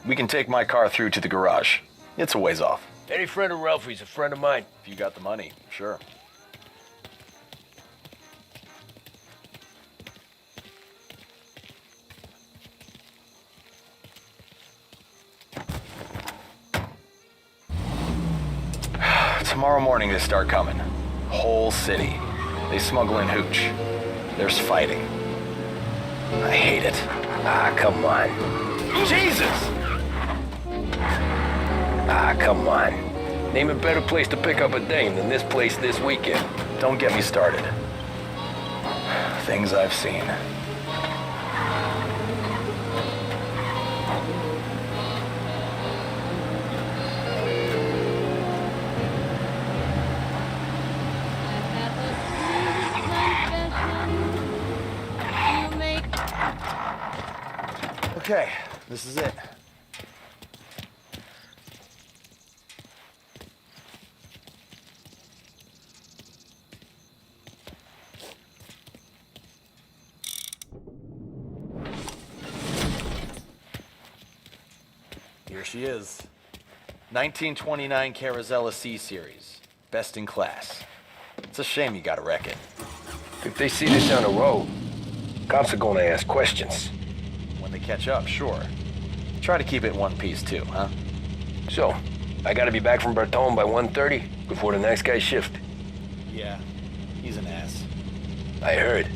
[SPEAKER 15] We can take my car through to the garage. It's a ways off.
[SPEAKER 7] Any friend of Ralphie's a friend of mine.
[SPEAKER 15] If you got the money, sure. Tomorrow morning they start coming. Whole city. They smuggle in hooch. There's fighting. I hate it.
[SPEAKER 2] Ah, come on.
[SPEAKER 15] Jesus!
[SPEAKER 2] Ah, come on. Name a better place to pick up a dame than this place this weekend.
[SPEAKER 15] Don't get me started. Things I've seen. Okay, this is it. Here she is. 1929 Carazella C Series. Best in class. It's a shame you gotta wreck it.
[SPEAKER 2] If they see this on the road, cops are gonna ask questions.
[SPEAKER 15] When they catch up, sure. Try to keep it one piece too, huh?
[SPEAKER 2] So, I gotta be back from Bertone by 1:30 before the next guy's shift.
[SPEAKER 15] Yeah, he's an ass.
[SPEAKER 2] I heard.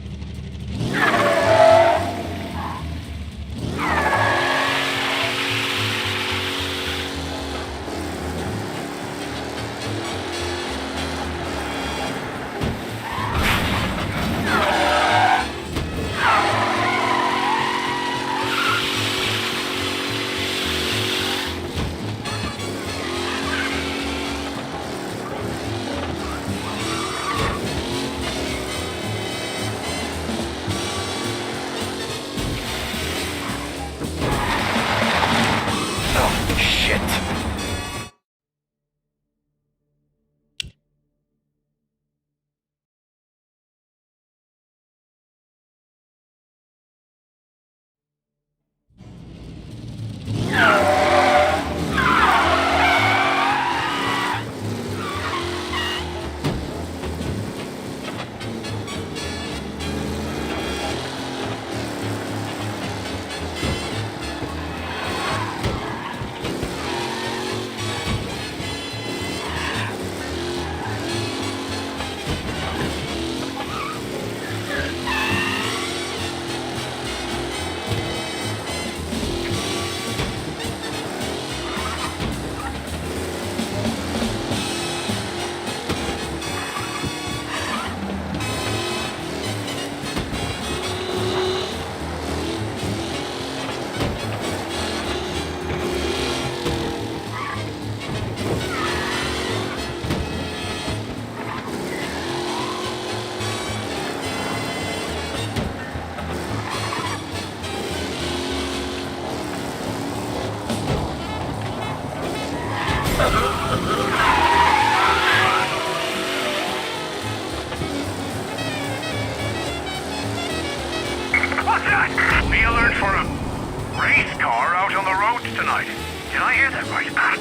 [SPEAKER 8] police car out on the roads tonight. Did I hear that right?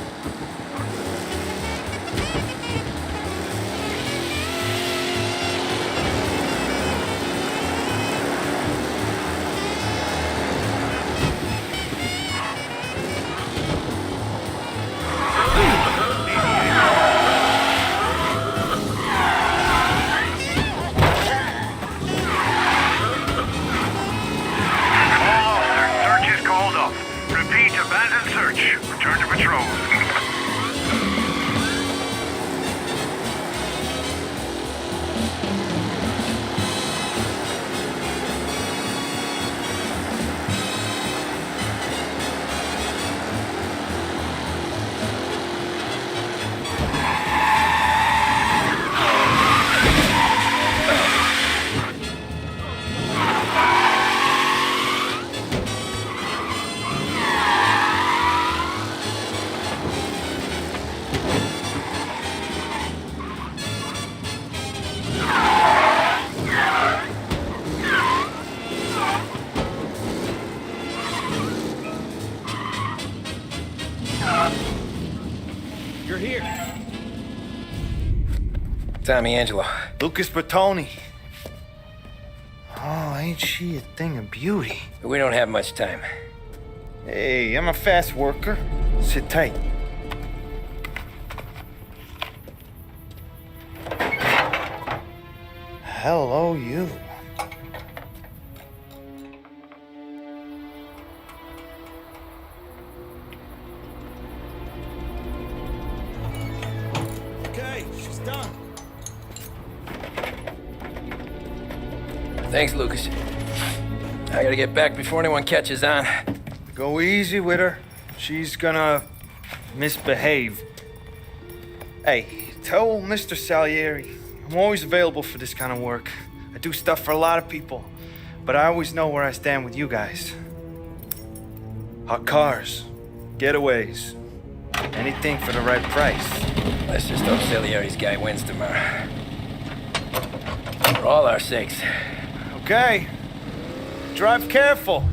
[SPEAKER 8] Abandoned search. Return to patrol.
[SPEAKER 16] You're here.
[SPEAKER 2] Tommy Angelo.
[SPEAKER 23] Lucas Bertoni. Oh, ain't she a thing of beauty?
[SPEAKER 2] We don't have much time.
[SPEAKER 23] Hey, I'm a fast worker. Sit tight. Hello, you.
[SPEAKER 16] Okay, she's done.
[SPEAKER 2] Thanks, Lucas. I gotta get back before anyone catches on.
[SPEAKER 23] Go easy with her. She's gonna misbehave. Hey, tell Mr. Salieri I'm always available for this kind of work. I do stuff for a lot of people, but I always know where I stand with you guys. Hot cars, getaways, anything for the right price.
[SPEAKER 2] Let's just hope Salieri's guy wins tomorrow. For all our sakes.
[SPEAKER 23] Okay. Drive careful.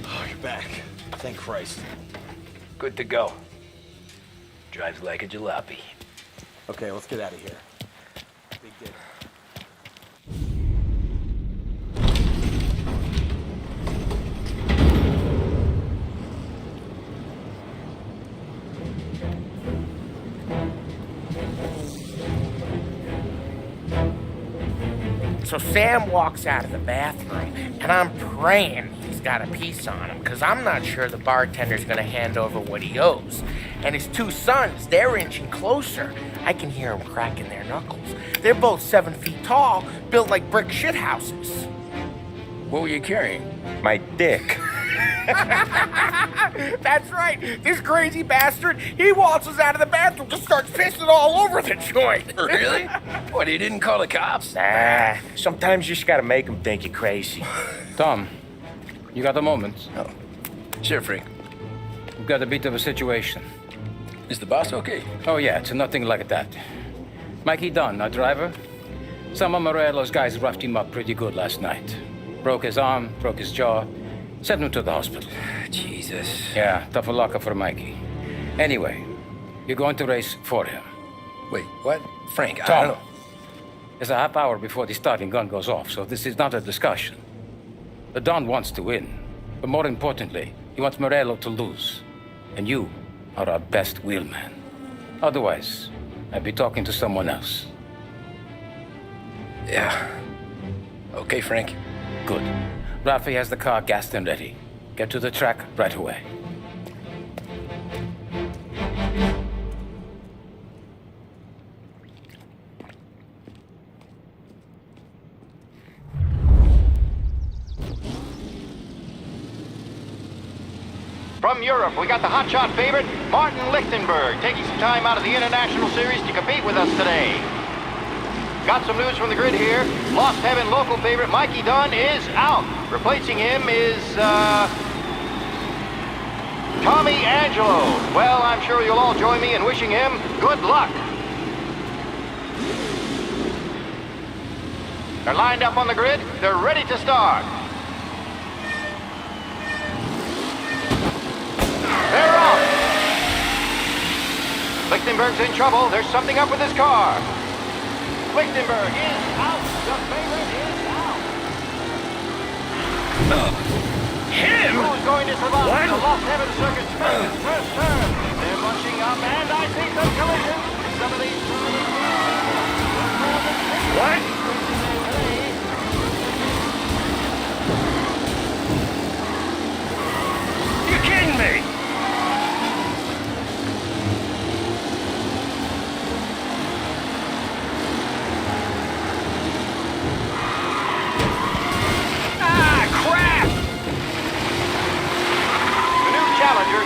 [SPEAKER 21] Oh, you're back. Thank Christ.
[SPEAKER 7] Good to go. Drives like a jalopy.
[SPEAKER 21] Okay, let's get out of here. Big day.
[SPEAKER 14] So Sam walks out of the bathroom, and I'm praying he's got a piece on him, because I'm not sure the bartender's gonna hand over what he owes. And his two sons, they're inching closer. I can hear them cracking their knuckles. They're both 7 feet tall, built like brick shithouses.
[SPEAKER 2] What were you carrying?
[SPEAKER 5] My dick.
[SPEAKER 14] That's right. This crazy bastard, he waltzes out of the bathroom and starts pissing all over the joint.
[SPEAKER 2] Really? What, he didn't call the cops?
[SPEAKER 5] Nah, sometimes you just gotta make them think you're crazy.
[SPEAKER 18] Tom, you got a moment?
[SPEAKER 2] Oh, sure, Frank.
[SPEAKER 18] We've got a bit of a situation.
[SPEAKER 2] Is the boss okay?
[SPEAKER 18] Oh, yeah, it's nothing like that. Mikey Dunn, our driver. Some of Morello's guys roughed him up pretty good last night. Broke his arm, broke his jaw. Sent him to the hospital.
[SPEAKER 2] Jesus.
[SPEAKER 18] Yeah, tough luck for Mikey. Anyway, you're going to race for him.
[SPEAKER 2] Wait, what? Frank, I
[SPEAKER 18] Tom,
[SPEAKER 2] don't know.
[SPEAKER 18] it's a half hour before the starting gun goes off, so this is not a discussion. The Don wants to win, but more importantly, he wants Morello to lose. And you are our best wheelman. Otherwise, I'd be talking to someone else.
[SPEAKER 2] Yeah. Okay, Frank.
[SPEAKER 18] Good. Rafi has the car gassed and ready. Get to the track right away.
[SPEAKER 3] From Europe, we got the hotshot favorite, Martin Lichtenberg, taking some time out of the International Series to compete with us today. Got some news from the grid here. Lost Heaven local favorite Mikey Dunn is out. Replacing him is, Tommy Angelo. Well, I'm sure you'll all join me in wishing him good luck. They're lined up on the grid. They're ready to start. They're off. Lichtenberg's in trouble. There's something up with his car. Lichtenberg is out. The favorite is out.
[SPEAKER 4] Him?
[SPEAKER 3] Who's going to survive
[SPEAKER 4] What?
[SPEAKER 3] the Lost Heaven Circuit's first turn? They're bunching up, and I see some collisions. Some of these...
[SPEAKER 4] What? You're kidding me!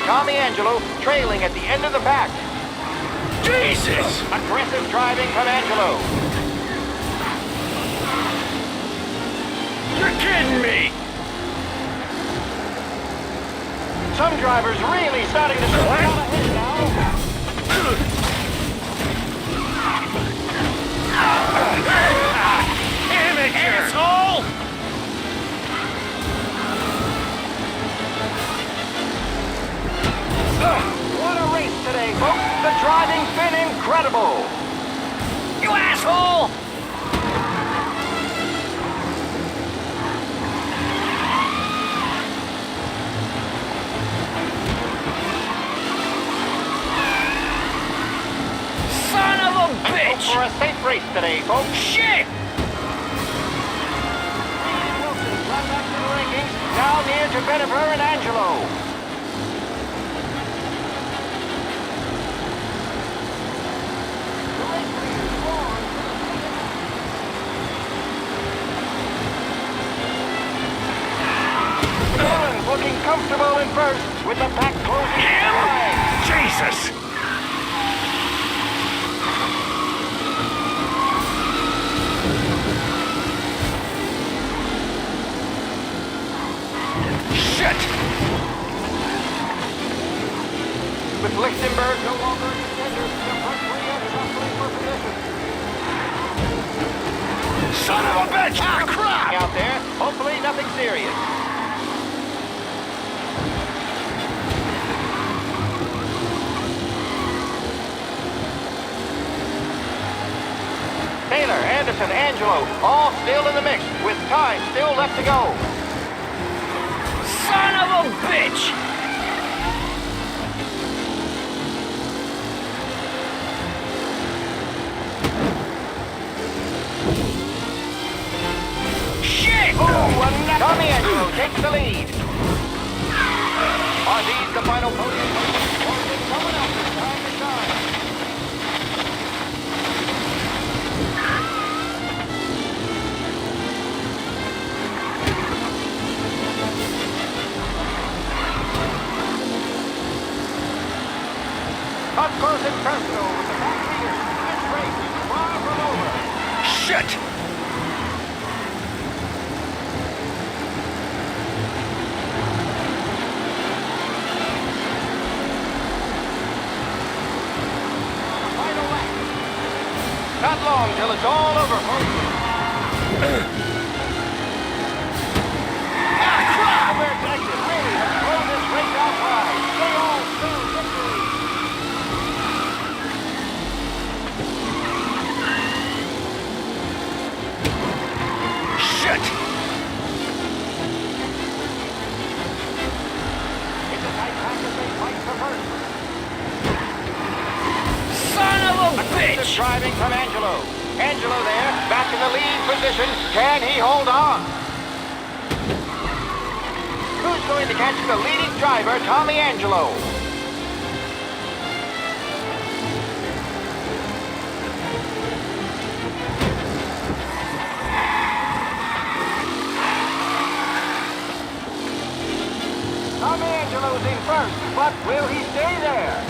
[SPEAKER 3] Tommy Angelo trailing at the end of the pack.
[SPEAKER 4] Jesus!
[SPEAKER 3] Aggressive driving from Angelo.
[SPEAKER 4] You're kidding me!
[SPEAKER 3] Some drivers really starting to slow down ahead now.
[SPEAKER 4] Amateur! Asshole!
[SPEAKER 3] What a race today, folks. The driving's been incredible.
[SPEAKER 4] You asshole! Son of a bitch!
[SPEAKER 3] Hope for a safe race today, folks.
[SPEAKER 4] Shit!
[SPEAKER 3] Wilson's run back to the rankings, now near to Benifer and Angelo. Looking comfortable in first with the pack closing behind.
[SPEAKER 4] Jesus! Shit!
[SPEAKER 3] With Lichtenberg no longer a contender, the front three are jostling for position.
[SPEAKER 4] Son of a bitch! Ah, crap!
[SPEAKER 3] Out there, hopefully nothing serious. Anderson, Angelo, all still in the mix, with time still left to go.
[SPEAKER 4] Son of a bitch! Shit!
[SPEAKER 3] Tommy Angelo takes the lead. Are these the final podium places, or is it someone else's time to shine? Up close and personal with the back leader. This race is far from over.
[SPEAKER 4] Shit!
[SPEAKER 3] Not long till it's all over, folks. We're connected. Really have thrown this race out wide. They all still victory.
[SPEAKER 4] Shit!
[SPEAKER 3] It's a tight pack as they fight for first.
[SPEAKER 4] Son of a bitch!
[SPEAKER 3] Driving from Angelo. Angelo there, back in the lead position. Can he hold on? Who's going to catch the leading driver, Tommy Angelo? Tommy Angelo's in first, but will he stay there?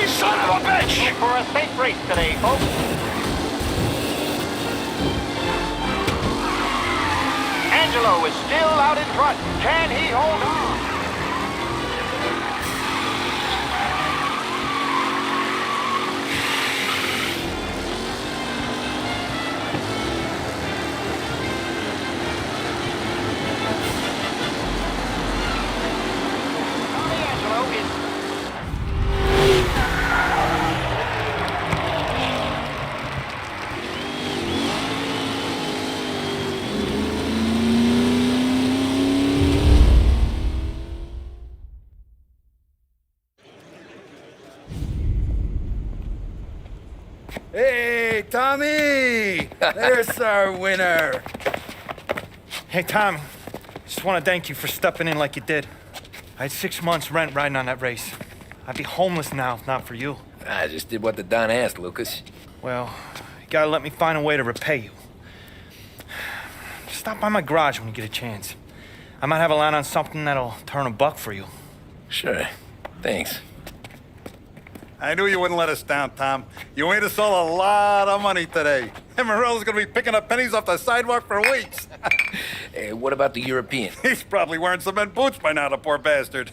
[SPEAKER 4] Son of a bitch!
[SPEAKER 3] Look for a safe race today, folks. Angelo is still out in front. Can he hold on? Tommy Angelo is
[SPEAKER 23] Hey, Tommy! There's our winner. Hey, Tommy. Just want to thank you for stepping in like you did. I had 6 months rent riding on that race. I'd be homeless now if not for you.
[SPEAKER 2] I just did what the Don asked, Lucas.
[SPEAKER 23] Well, you gotta let me find a way to repay you. Stop by my garage when you get a chance. I might have a line on something that'll turn a buck for you.
[SPEAKER 2] Sure. Thanks.
[SPEAKER 9] I knew you wouldn't let us down, Tom. You made us all a lot of money today. And Morello's gonna be picking up pennies off the sidewalk for weeks.
[SPEAKER 2] Hey, what about the European?
[SPEAKER 9] He's probably wearing cement boots by now, the poor bastard.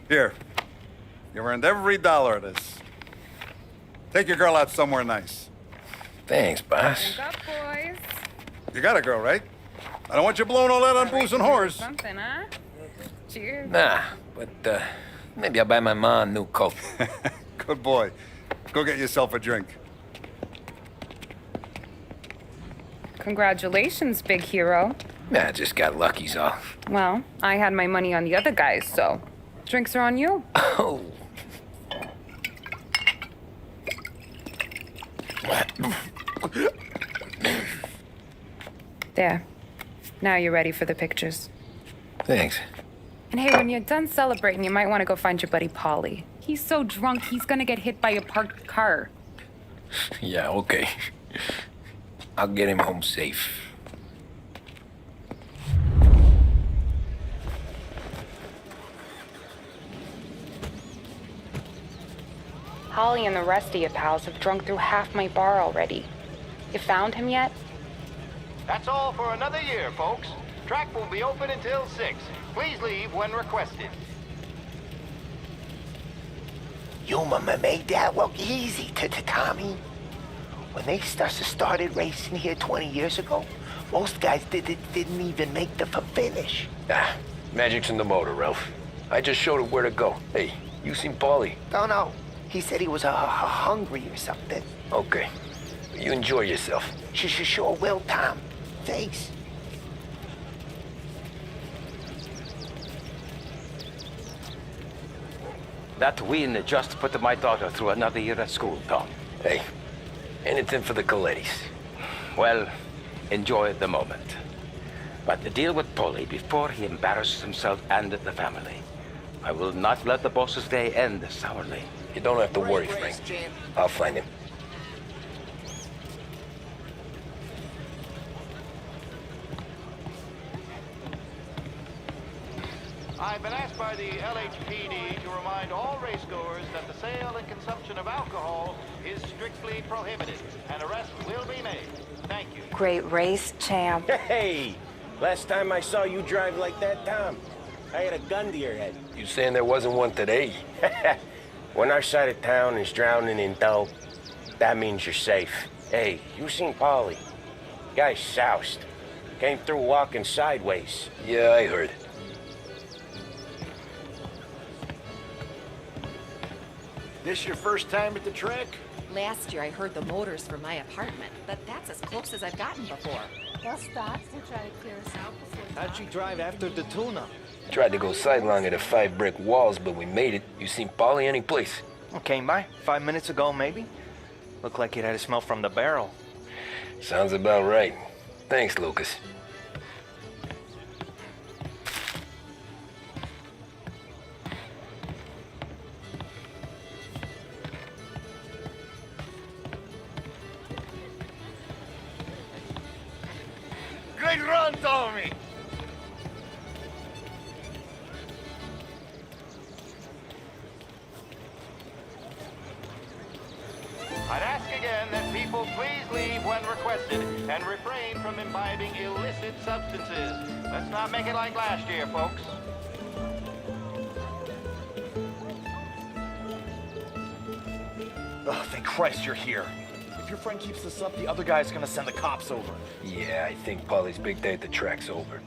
[SPEAKER 9] Here. You earned every dollar of this. Take your girl out somewhere nice.
[SPEAKER 2] Thanks, boss.
[SPEAKER 6] Drink up, boys.
[SPEAKER 9] You got a girl, right? I don't want you blowing all that on booze and whores.
[SPEAKER 6] Something, huh? Cheers.
[SPEAKER 2] Nah, but maybe I'll buy my mom a new coat.
[SPEAKER 9] Good boy. Go get yourself a drink.
[SPEAKER 6] Congratulations, big hero.
[SPEAKER 2] Nah, just got lucky's off.
[SPEAKER 6] Well, I had my money on the other guys, so drinks are on you.
[SPEAKER 2] Oh.
[SPEAKER 6] There. Now you're ready for the pictures.
[SPEAKER 2] Thanks.
[SPEAKER 6] And hey, when you're done celebrating, you might want to go find your buddy Paulie. He's so drunk, he's gonna get hit by a parked car.
[SPEAKER 2] Yeah, okay. I'll get him home safe.
[SPEAKER 6] Holly and the rest of your pals have drunk through half my bar already. You found him yet?
[SPEAKER 3] That's all for another year, folks. Track will be open until 6. Please leave when requested.
[SPEAKER 13] You made that look easy, Tommy. When they started racing here 20 years ago, most guys didn't even make the finish.
[SPEAKER 2] Ah, magic's in the motor, Ralph. I just showed it where to go. Hey, you seen Paulie?
[SPEAKER 13] No. He said he was hungry or something.
[SPEAKER 2] Okay. You enjoy yourself.
[SPEAKER 13] Sure will, Tom. Thanks.
[SPEAKER 22] That win just put my daughter through another year at school, Tom.
[SPEAKER 2] Hey, anything for the Colettis.
[SPEAKER 22] Well, enjoy the moment. But deal with Paulie before he embarrasses himself and the family. I will not let the boss's day end sourly.
[SPEAKER 2] You don't have to worry, Frank. I'll find him.
[SPEAKER 3] I've been asked by the LHPD to remind all racegoers that the sale and consumption of alcohol is strictly prohibited, and arrests will be made. Thank you.
[SPEAKER 1] Great race, champ.
[SPEAKER 12] Hey! Last time I saw you drive like that, Tom, I had a gun to your head.
[SPEAKER 2] You saying there wasn't one today?
[SPEAKER 12] When our side of town is drowning in dough, that means you're safe. Hey, you seen Paulie? Guy's soused. Came through walking sideways.
[SPEAKER 2] Yeah, I heard.
[SPEAKER 17] This your first time at the track?
[SPEAKER 11] Last year I heard the motors from my apartment, but that's as close as I've gotten before.
[SPEAKER 20] They'll stop to try to clear us out before.
[SPEAKER 17] How'd you drive after the tuna?
[SPEAKER 2] Tried to go sidelong at the 5 brick walls, but we made it. You seen Paulie any place?
[SPEAKER 23] Came by 5 minutes ago, maybe. Looked like it had a smell from the barrel.
[SPEAKER 2] Sounds about right. Thanks, Lucas.
[SPEAKER 4] Great run, Tommy!
[SPEAKER 3] I'd ask again that people please leave when requested and refrain from imbibing illicit substances. Let's not make it like last year, folks.
[SPEAKER 24] Oh, thank Christ you're here. If your friend keeps this up, the other guy's gonna send the cops over.
[SPEAKER 2] Yeah, I think Paulie's big day at the track's over.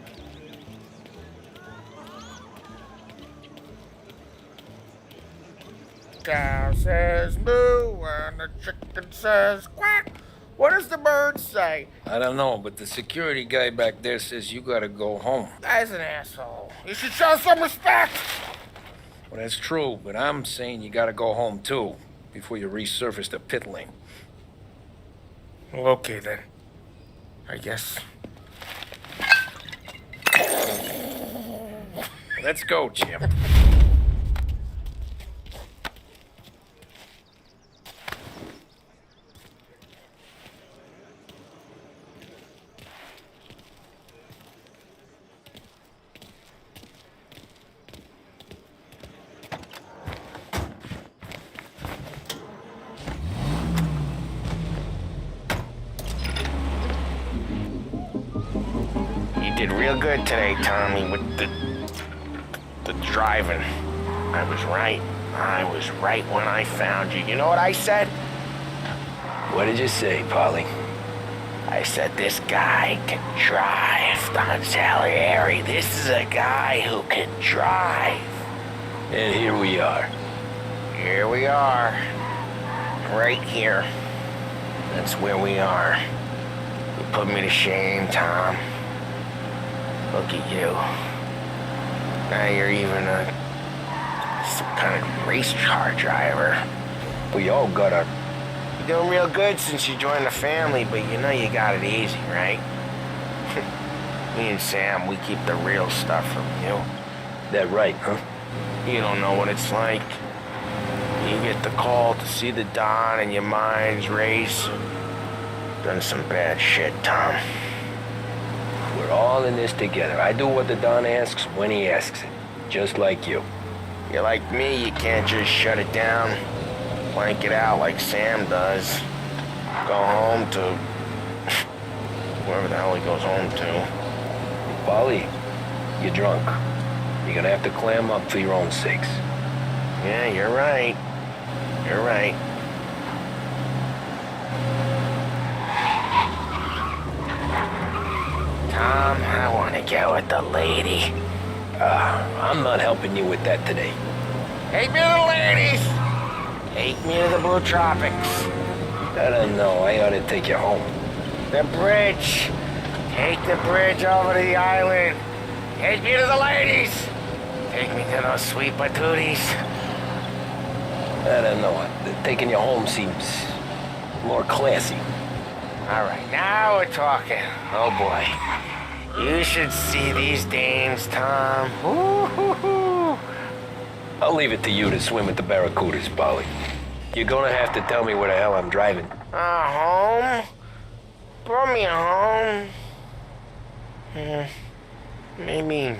[SPEAKER 14] Cow says moo and the chicken says quack. What does the bird say?
[SPEAKER 2] I don't know, but the security guy back there says you gotta go home.
[SPEAKER 14] Guy's an asshole. You should show some respect.
[SPEAKER 2] Well, that's true, but I'm saying you gotta go home too, before you resurface the pit lane.
[SPEAKER 14] Well, okay then. I guess.
[SPEAKER 2] Let's go, Jim.
[SPEAKER 10] You did real good today, Tommy, with the driving. I was right. I was right when I found you. You know what I said?
[SPEAKER 2] What did you say, Paulie?
[SPEAKER 10] I said, this guy can drive, Don Salieri. This is a guy who can drive.
[SPEAKER 2] And here we are.
[SPEAKER 10] Here we are. Right here. That's where we are. You put me to shame, Tom. Look at you. Now you're even some kind of race car driver.
[SPEAKER 2] We all got our...
[SPEAKER 10] You're doing real good since you joined the family, but you know you got it easy, right? Me and Sam, we keep the real stuff from you.
[SPEAKER 2] That right, huh?
[SPEAKER 10] You don't know what it's like. You get the call to see the Don and your minds race. Done some bad shit, Tom.
[SPEAKER 2] We're all in this together. I do what the Don asks when he asks it. Just like you.
[SPEAKER 10] You're like me, you can't just shut it down. Blank it out like Sam does. Go home to... wherever the hell he goes home to.
[SPEAKER 2] Paulie, you're drunk. You're gonna have to clam up for your own sakes.
[SPEAKER 10] Yeah, you're right. You're right.
[SPEAKER 14] Tom, I want to get with the lady.
[SPEAKER 7] I'm not helping you with that today.
[SPEAKER 14] Take me to the ladies! Take me to the Blue Tropics.
[SPEAKER 7] I don't know. I ought to take you home.
[SPEAKER 14] The bridge. Take the bridge over to the island. Take me to the ladies. Take me to those sweet patooties.
[SPEAKER 7] I don't know. Taking you home seems more classy.
[SPEAKER 14] All right, now we're talking. Oh boy. You should see these dames, Tom. Ooh.
[SPEAKER 7] I'll leave it to you to swim with the barracudas, Polly. You're gonna have to tell me where the hell I'm driving.
[SPEAKER 14] Home? Brought me home. Maybe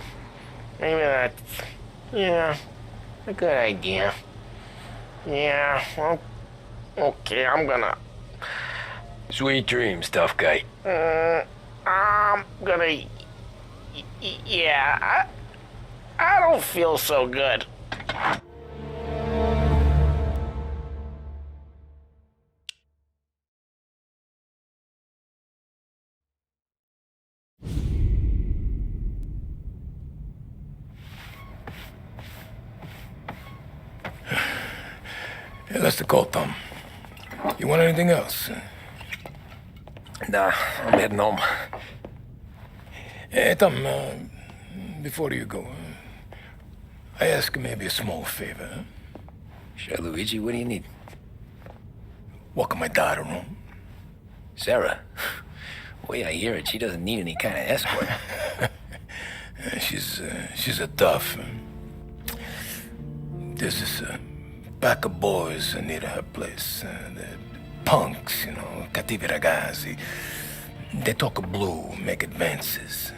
[SPEAKER 14] that's, yeah, a good idea. Yeah, well, okay, I'm gonna...
[SPEAKER 7] Sweet dreams, tough guy.
[SPEAKER 14] I'm gonna... Yeah, I don't feel so good.
[SPEAKER 21] Hey, that's the call, Tom. You want anything else?
[SPEAKER 2] Nah, I'm heading home.
[SPEAKER 21] Hey, Tom, before you go, I ask maybe a small favor. Huh?
[SPEAKER 2] Sure, Luigi, what do you need?
[SPEAKER 21] Walk my daughter home.
[SPEAKER 2] Sarah? The way I hear it, she doesn't need any kind of escort.
[SPEAKER 21] She's a tough. There's this pack of boys near her place. They're punks, you know, cattivi ragazzi. They talk blue, make advances.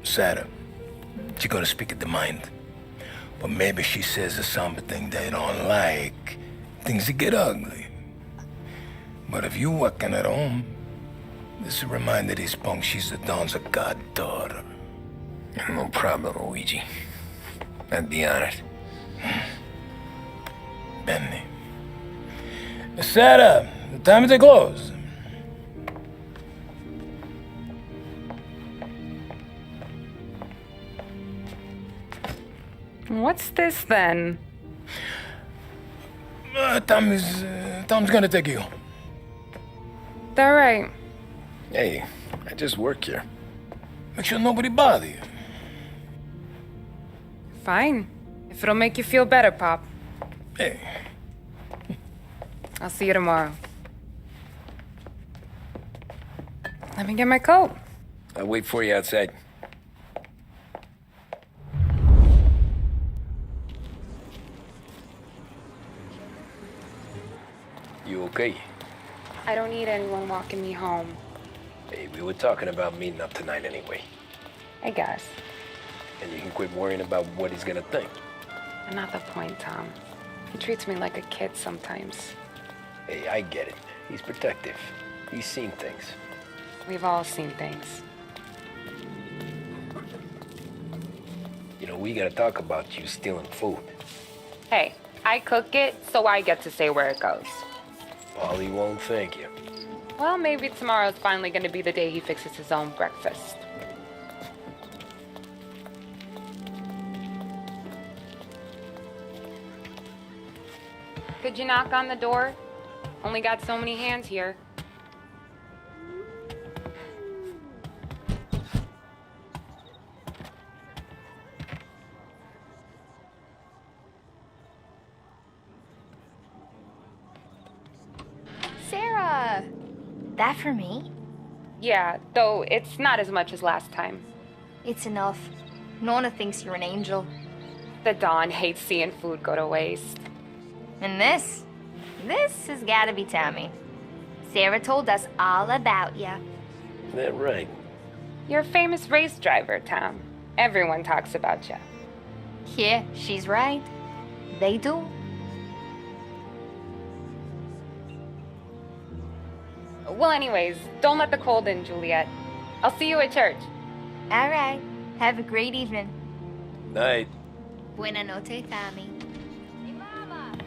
[SPEAKER 21] Sarah, she gonna speak at the mind. But maybe she says something they don't like. Things get ugly. But if you walking at home, this will remind these punks she's the Don's a goddaughter.
[SPEAKER 2] No problem, Luigi. I'd be honored.
[SPEAKER 21] Benny. Sarah, the time to close.
[SPEAKER 6] What's this then?
[SPEAKER 21] Tom's gonna take you.
[SPEAKER 6] All right.
[SPEAKER 2] Hey, I just work here.
[SPEAKER 21] Make sure nobody bother you.
[SPEAKER 6] Fine. If it'll make you feel better, Pop.
[SPEAKER 21] Hey.
[SPEAKER 6] I'll see you tomorrow. Let me get my coat.
[SPEAKER 2] I'll wait for you outside. You okay?
[SPEAKER 6] I don't need anyone walking me home.
[SPEAKER 2] Hey, we were talking about meeting up tonight anyway.
[SPEAKER 6] I guess.
[SPEAKER 2] And you can quit worrying about what he's gonna think.
[SPEAKER 6] Not the point, Tom. He treats me like a kid sometimes.
[SPEAKER 2] Hey, I get it. He's protective. He's seen things.
[SPEAKER 6] We've all seen things.
[SPEAKER 2] You know, we gotta talk about you stealing food.
[SPEAKER 6] Hey, I cook it, so I get to say where it goes.
[SPEAKER 2] Polly won't thank you.
[SPEAKER 6] Well, maybe tomorrow's finally gonna be the day he fixes his own breakfast. Could you knock on the door? Only got so many hands here.
[SPEAKER 1] Sarah! That for me?
[SPEAKER 6] Yeah, though it's not as much as last time.
[SPEAKER 1] It's enough. Nona thinks you're an angel.
[SPEAKER 6] The Don hates seeing food go to waste.
[SPEAKER 1] And this has gotta be Tommy. Sarah told us all about you.
[SPEAKER 2] Is that right?
[SPEAKER 6] You're a famous race driver, Tom. Everyone talks about you.
[SPEAKER 1] Yeah, she's right. They do.
[SPEAKER 6] Well, anyways, don't let the cold in, Juliet. I'll see you at church.
[SPEAKER 1] All right. Have a great evening.
[SPEAKER 2] Night.
[SPEAKER 1] Buena noche, Tommy. Hey, Mama.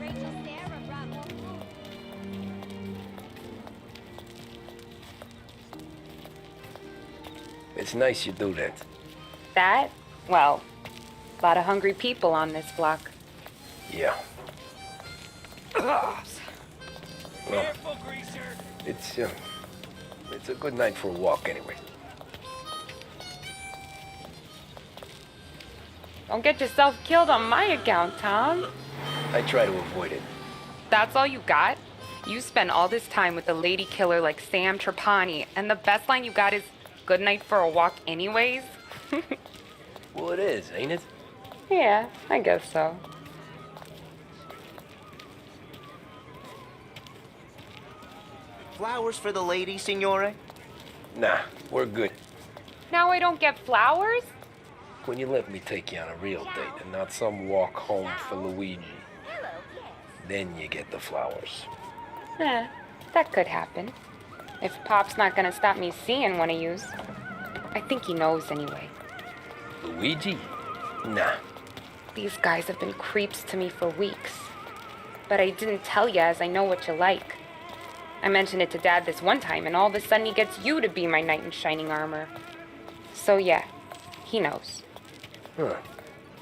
[SPEAKER 1] Rachel Sarah brought more food.
[SPEAKER 7] It's nice you do that.
[SPEAKER 6] That? Well, a lot of hungry people on this block.
[SPEAKER 7] Yeah. Well, it's a good night for a walk anyway.
[SPEAKER 6] Don't get yourself killed on my account, Tom.
[SPEAKER 7] I try to avoid it.
[SPEAKER 6] That's all you got? You spend all this time with a lady killer like Sam Trapani, and the best line you got is, "Good night for a walk anyways"?
[SPEAKER 7] Well, it is, ain't it?
[SPEAKER 6] Yeah, I guess so.
[SPEAKER 8] Flowers for the lady, signore?
[SPEAKER 7] Nah, we're good.
[SPEAKER 6] Now I don't get flowers?
[SPEAKER 7] When you let me take you on a real date and not some walk home for Luigi, then you get the flowers.
[SPEAKER 6] That could happen. If Pop's not gonna stop me seeing one of yous. I think he knows anyway.
[SPEAKER 7] Luigi? Nah.
[SPEAKER 6] These guys have been creeps to me for weeks. But I didn't tell ya as I know what you like. I mentioned it to Dad this one time, and all of a sudden he gets you to be my knight in shining armor. So yeah, he knows.
[SPEAKER 7] Huh.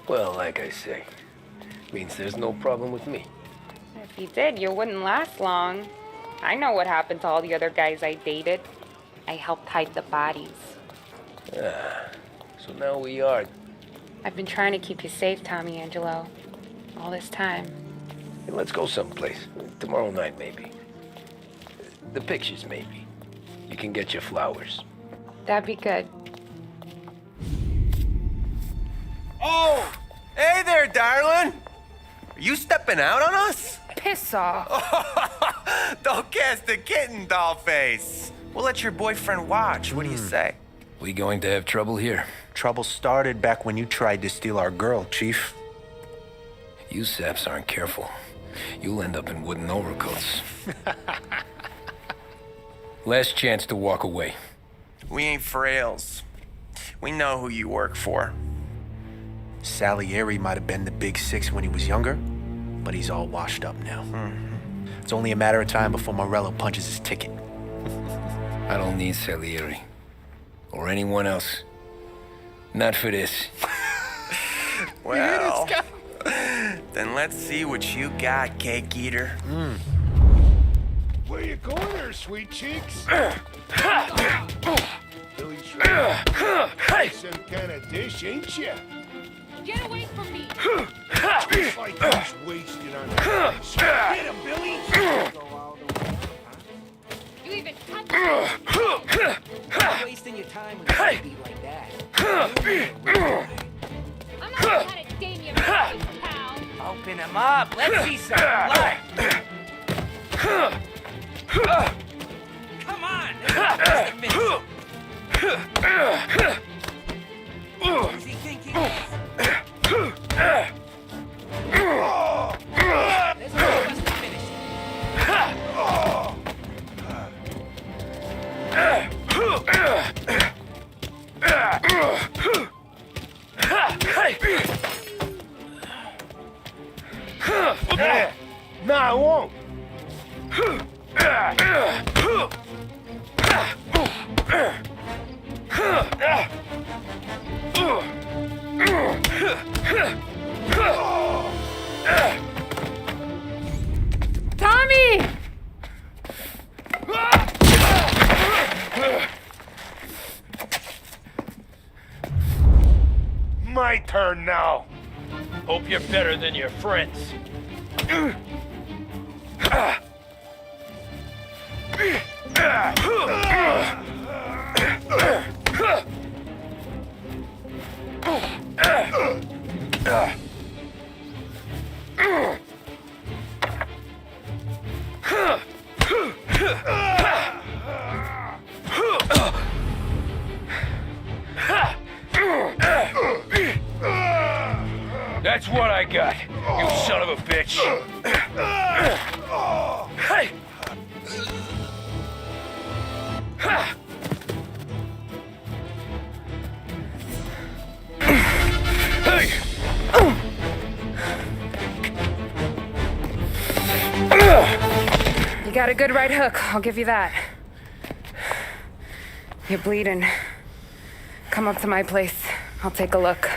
[SPEAKER 7] Well, like I say, means there's no problem with me.
[SPEAKER 6] If he did, you wouldn't last long. I know what happened to all the other guys I dated. I helped hide the bodies.
[SPEAKER 7] So now we are.
[SPEAKER 6] I've been trying to keep you safe, Tommy Angelo. All this time.
[SPEAKER 7] Hey, let's go someplace. Tomorrow night, maybe. The pictures, maybe. You can get your flowers.
[SPEAKER 6] That'd be good.
[SPEAKER 15] Oh! Hey there, darling! Are you stepping out on us?
[SPEAKER 6] Piss off.
[SPEAKER 15] Don't cast a kitten, dollface. We'll let your boyfriend watch. What do you say?
[SPEAKER 2] We going to have trouble here?
[SPEAKER 5] Trouble started back when you tried to steal our girl, Chief.
[SPEAKER 2] You saps aren't careful. You'll end up in wooden overcoats. Last chance to walk away.
[SPEAKER 15] We ain't frails. We know who you work for.
[SPEAKER 5] Salieri might have been the big six when he was younger, but he's all washed up now. It's only a matter of time before Morello punches his ticket.
[SPEAKER 2] I don't need Salieri. Or anyone else. Not for this.
[SPEAKER 15] Well, then let's see what you got, cake eater.
[SPEAKER 17] Where you going there, sweet cheeks? Billy some kind of dish, ain't ya?
[SPEAKER 20] Get away from me!
[SPEAKER 17] Just like he's wasted on that place. Get him, Billy!
[SPEAKER 20] You even touch me!
[SPEAKER 8] Wasting your time with a beat like that.
[SPEAKER 20] I'm not gonna let it dame your face, pal!
[SPEAKER 8] Open him up. Let's see some blood. Come on. Who does he think he is? There's no us to finish
[SPEAKER 17] No, I won't.
[SPEAKER 6] Tommy!
[SPEAKER 17] My turn now.
[SPEAKER 7] Hope you're better than your friends. That's what I got, you son of a bitch. Hey! Hey!
[SPEAKER 6] You got a good right hook, I'll give you that. You're bleeding. Come up to my place. I'll take a look.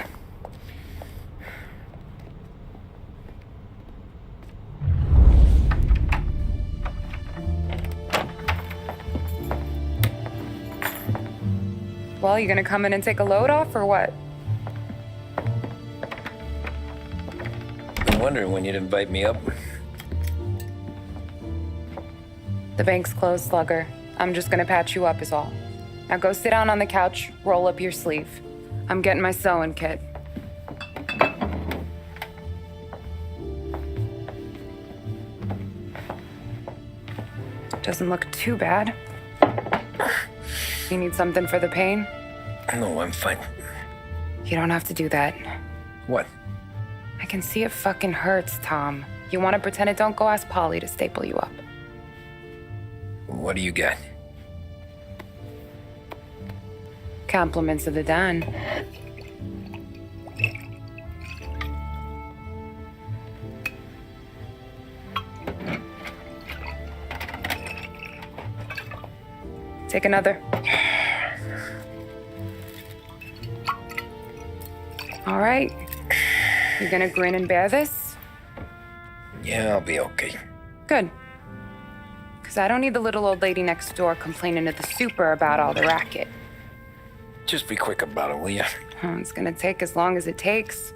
[SPEAKER 6] Well, you gonna come in and take a load off or what?
[SPEAKER 2] Been wondering when you'd invite me up.
[SPEAKER 6] The bank's closed, Slugger. I'm just gonna patch you up is all. Now go sit down on the couch, roll up your sleeve. I'm getting my sewing kit. Doesn't look too bad. You need something for the pain?
[SPEAKER 2] No, I'm fine.
[SPEAKER 6] You don't have to do that.
[SPEAKER 2] What?
[SPEAKER 6] I can see it fucking hurts, Tom. You want to pretend it don't? Go ask Polly to staple you up.
[SPEAKER 2] What do you got?
[SPEAKER 6] Compliments of the Don. Take another. All right. You gonna grin and bear this?
[SPEAKER 2] Yeah, I'll be okay.
[SPEAKER 6] Good. Because I don't need the little old lady next door complaining to the super about all the racket.
[SPEAKER 2] Just be quick about it, will ya?
[SPEAKER 6] It's gonna take as long as it takes.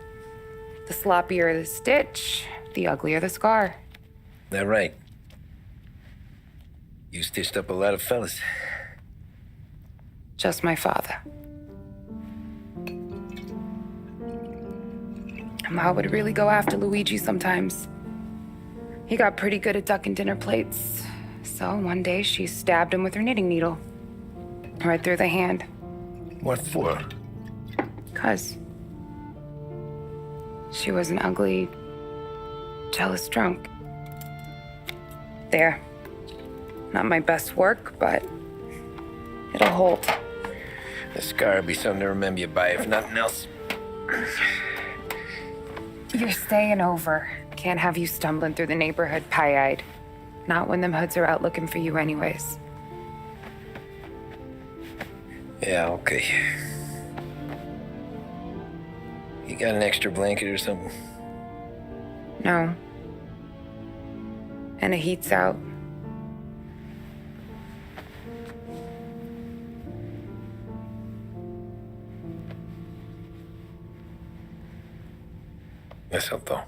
[SPEAKER 6] The sloppier the stitch, the uglier the scar.
[SPEAKER 2] That right? You stitched up a lot of fellas.
[SPEAKER 6] Just my father. Ma would really go after Luigi sometimes. He got pretty good at ducking dinner plates. So one day she stabbed him with her knitting needle. Right through the hand.
[SPEAKER 21] What for?
[SPEAKER 6] 'Cause she was an ugly, jealous drunk. There. Not my best work, but it'll hold.
[SPEAKER 2] The scar will be something to remember you by, if nothing else.
[SPEAKER 6] You're staying over. Can't have you stumbling through the neighborhood pie-eyed. Not when them hoods are out looking for you anyways.
[SPEAKER 2] Yeah, okay. You got an extra blanket or something?
[SPEAKER 6] No. And the heat's out.
[SPEAKER 2] Yes, I'll go.